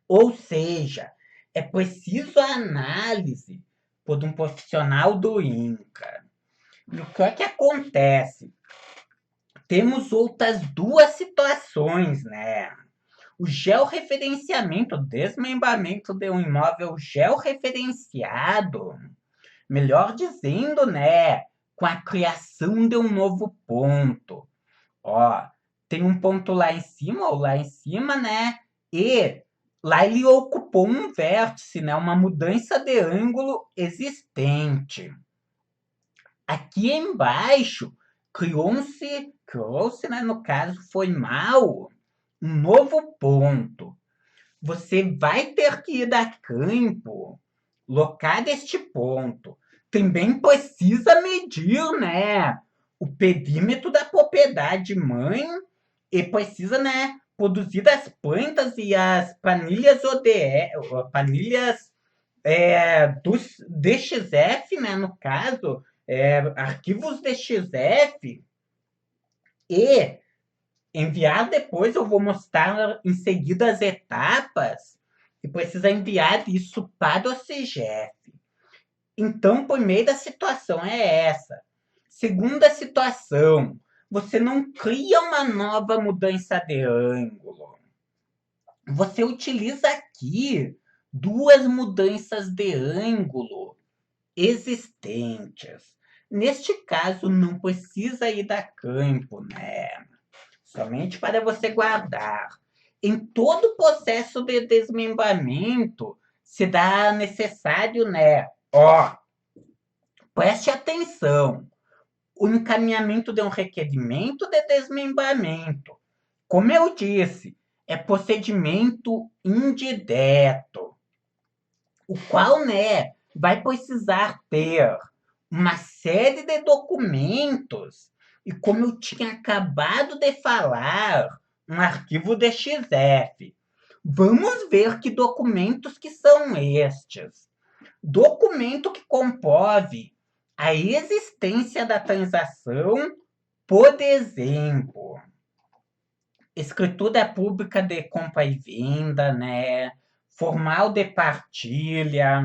Ou seja, é preciso a análise por um profissional do INCRA. E o que é que acontece? Temos outras duas situações, né? O georreferenciamento, o desmembramento de um imóvel georreferenciado, melhor dizendo, né? Com a criação de um novo ponto. Ó, tem um ponto lá em cima, ou lá em cima, né? E lá ele ocupou um vértice, né? Uma mudança de ângulo existente. Aqui embaixo, criou-se, né? No caso, foi mal, um novo ponto. Você vai ter que ir a campo, locar este ponto. Também precisa medir, né? O perímetro da propriedade mãe e precisa, né? Produzir as plantas e as planilhas planilhas dos DXF, né? No caso, arquivos DXF e enviar depois, eu vou mostrar em seguida as etapas que precisa enviar isso para o CGF. Então, primeira situação é essa. Segunda situação, você não cria uma nova mudança de ângulo. Você utiliza aqui duas mudanças de ângulo existentes. Neste caso, não precisa ir a campo, né? Somente para você guardar. Em todo o processo de desmembramento, se dá necessário, né? Ó, preste atenção. O encaminhamento de um requerimento de desmembramento. Como eu disse, é procedimento indireto, o qual, né, vai precisar ter uma série de documentos e, como eu tinha acabado de falar, um arquivo DXF. Vamos ver que documentos que são estes. Documento que comprove a existência da transação, por exemplo, escritura pública de compra e venda, né? Formal de partilha,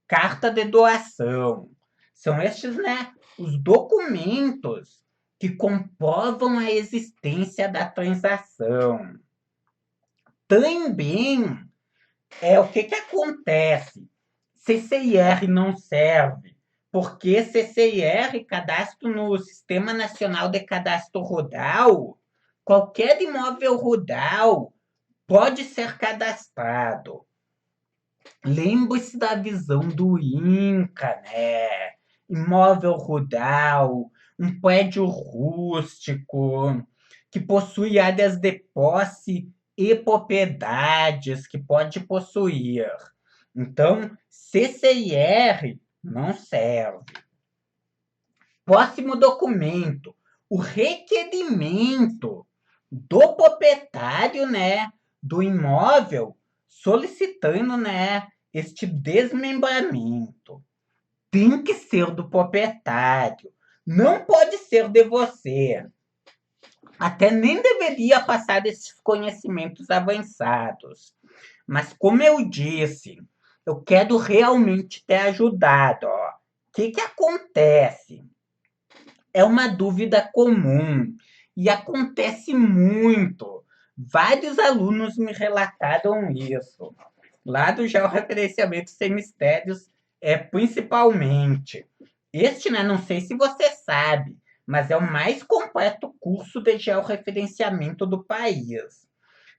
carta de doação. São estes, né, os documentos que comprovam a existência da transação. Também o que acontece? CCIR não serve, porque CCIR, cadastro no Sistema Nacional de Cadastro Rural, qualquer imóvel rural pode ser cadastrado. Lembre-se da visão do INCA, né? Imóvel rural, um prédio rústico, que possui áreas de posse e propriedades que pode possuir. Então, CCIR não serve. Próximo documento, o requerimento do proprietário, né, do imóvel, solicitando, né, este desmembramento. Tem que ser do proprietário, não pode ser de você. Até nem deveria passar esses conhecimentos avançados. Mas, como eu disse, eu quero realmente ter ajudado. O que acontece? É uma dúvida comum e acontece muito. Vários alunos me relataram isso. Lá do georreferenciamento sem mistérios, principalmente. Este, né, não sei se você sabe, mas é o mais completo curso de georreferenciamento do país.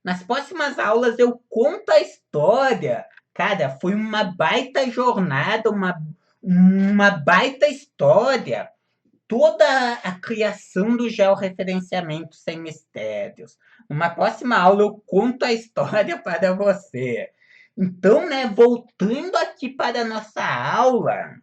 Nas próximas aulas eu conto a história. Cara, foi uma baita jornada, uma baita história. toda a criação do georreferenciamento sem mistérios. Numa próxima aula eu conto a história para você. Então, né, voltando aqui para a nossa aula,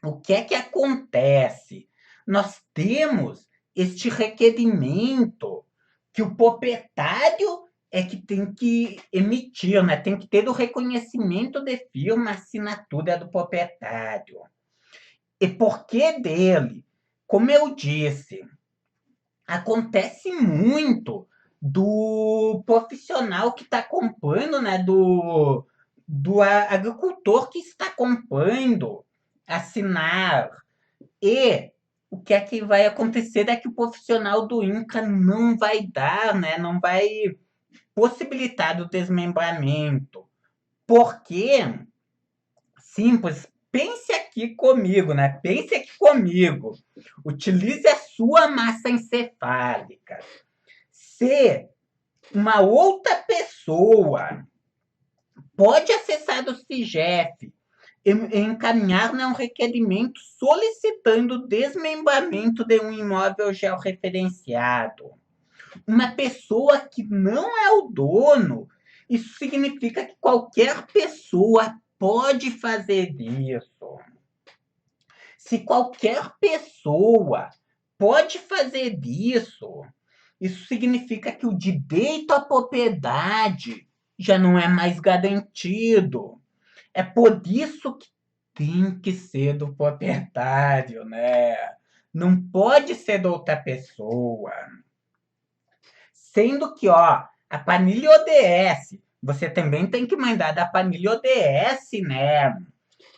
o que é que acontece? Nós temos este requerimento que o proprietário é que tem que emitir, né? Tem que ter o reconhecimento de firma, assinatura do proprietário. E por que dele? Como eu disse, acontece muito do profissional que está acompanhando, né? Do agricultor que está acompanhando assinar. E o que é que vai acontecer é que o profissional do INCRA não vai dar, né? Não vai possibilitar o desmembramento. Porque, simples, pense aqui comigo, né? Pense aqui comigo. Utilize a sua massa encefálica. Se uma outra pessoa pode acessar o CIGEF e encaminhar, né, um requerimento solicitando o desmembramento de um imóvel georreferenciado. Uma pessoa que não é o dono, isso significa que qualquer pessoa pode fazer isso. Se qualquer pessoa pode fazer isso, isso significa que o direito à propriedade já não é mais garantido. É por isso que tem que ser do proprietário, né? Não pode ser de outra pessoa. Sendo que, ó, a planilha ODS, você também tem que mandar da planilha ODS, né?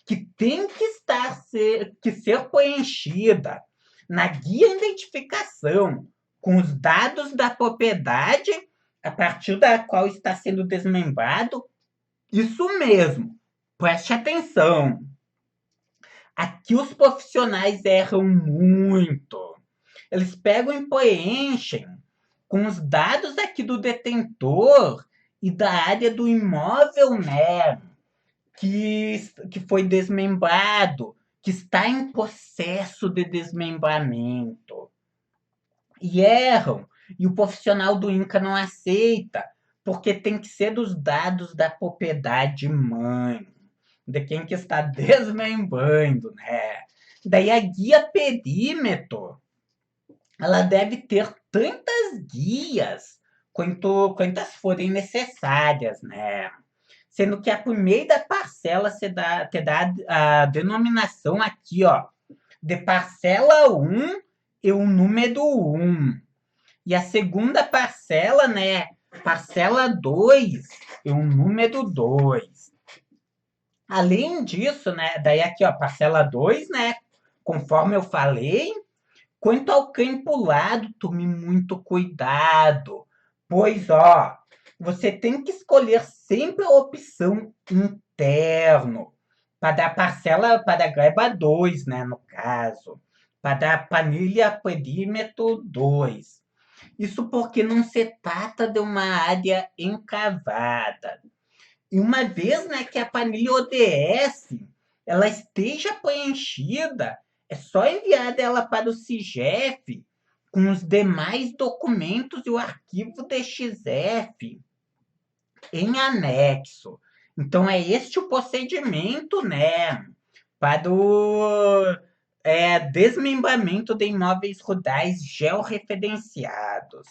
Que tem que ser preenchida na guia de identificação com os dados da propriedade a partir da qual está sendo desmembrado. Isso mesmo, preste atenção. Aqui os profissionais erram muito. Eles pegam e preenchem com os dados aqui do detentor e da área do imóvel, né? Que foi desmembrado, que está em processo de desmembramento. E erram. E o profissional do INCRA não aceita, porque tem que ser dos dados da propriedade mãe, de quem que está desmembrando, né? Daí a guia perímetro, ela deve ter tantas guias quantas forem necessárias, né? Sendo que a primeira parcela te dá a denominação aqui, ó, de parcela 1 e o número 1. E a segunda parcela, né, parcela 2 e o número 2. Além disso, né, daí aqui, ó, parcela 2, né, conforme eu falei, quanto ao lado, tome muito cuidado, pois, ó, você tem que escolher sempre a opção interno, para a parcela, para a gleba 2, né, no caso, para a planilha perímetro 2. Isso porque não se trata de uma área encavada. E uma vez, né, que a planilha ODS ela esteja preenchida, é só enviar ela para o CIGEF com os demais documentos e o arquivo DXF em anexo. Então, é este o procedimento, né, para o desmembramento de imóveis rurais georreferenciados.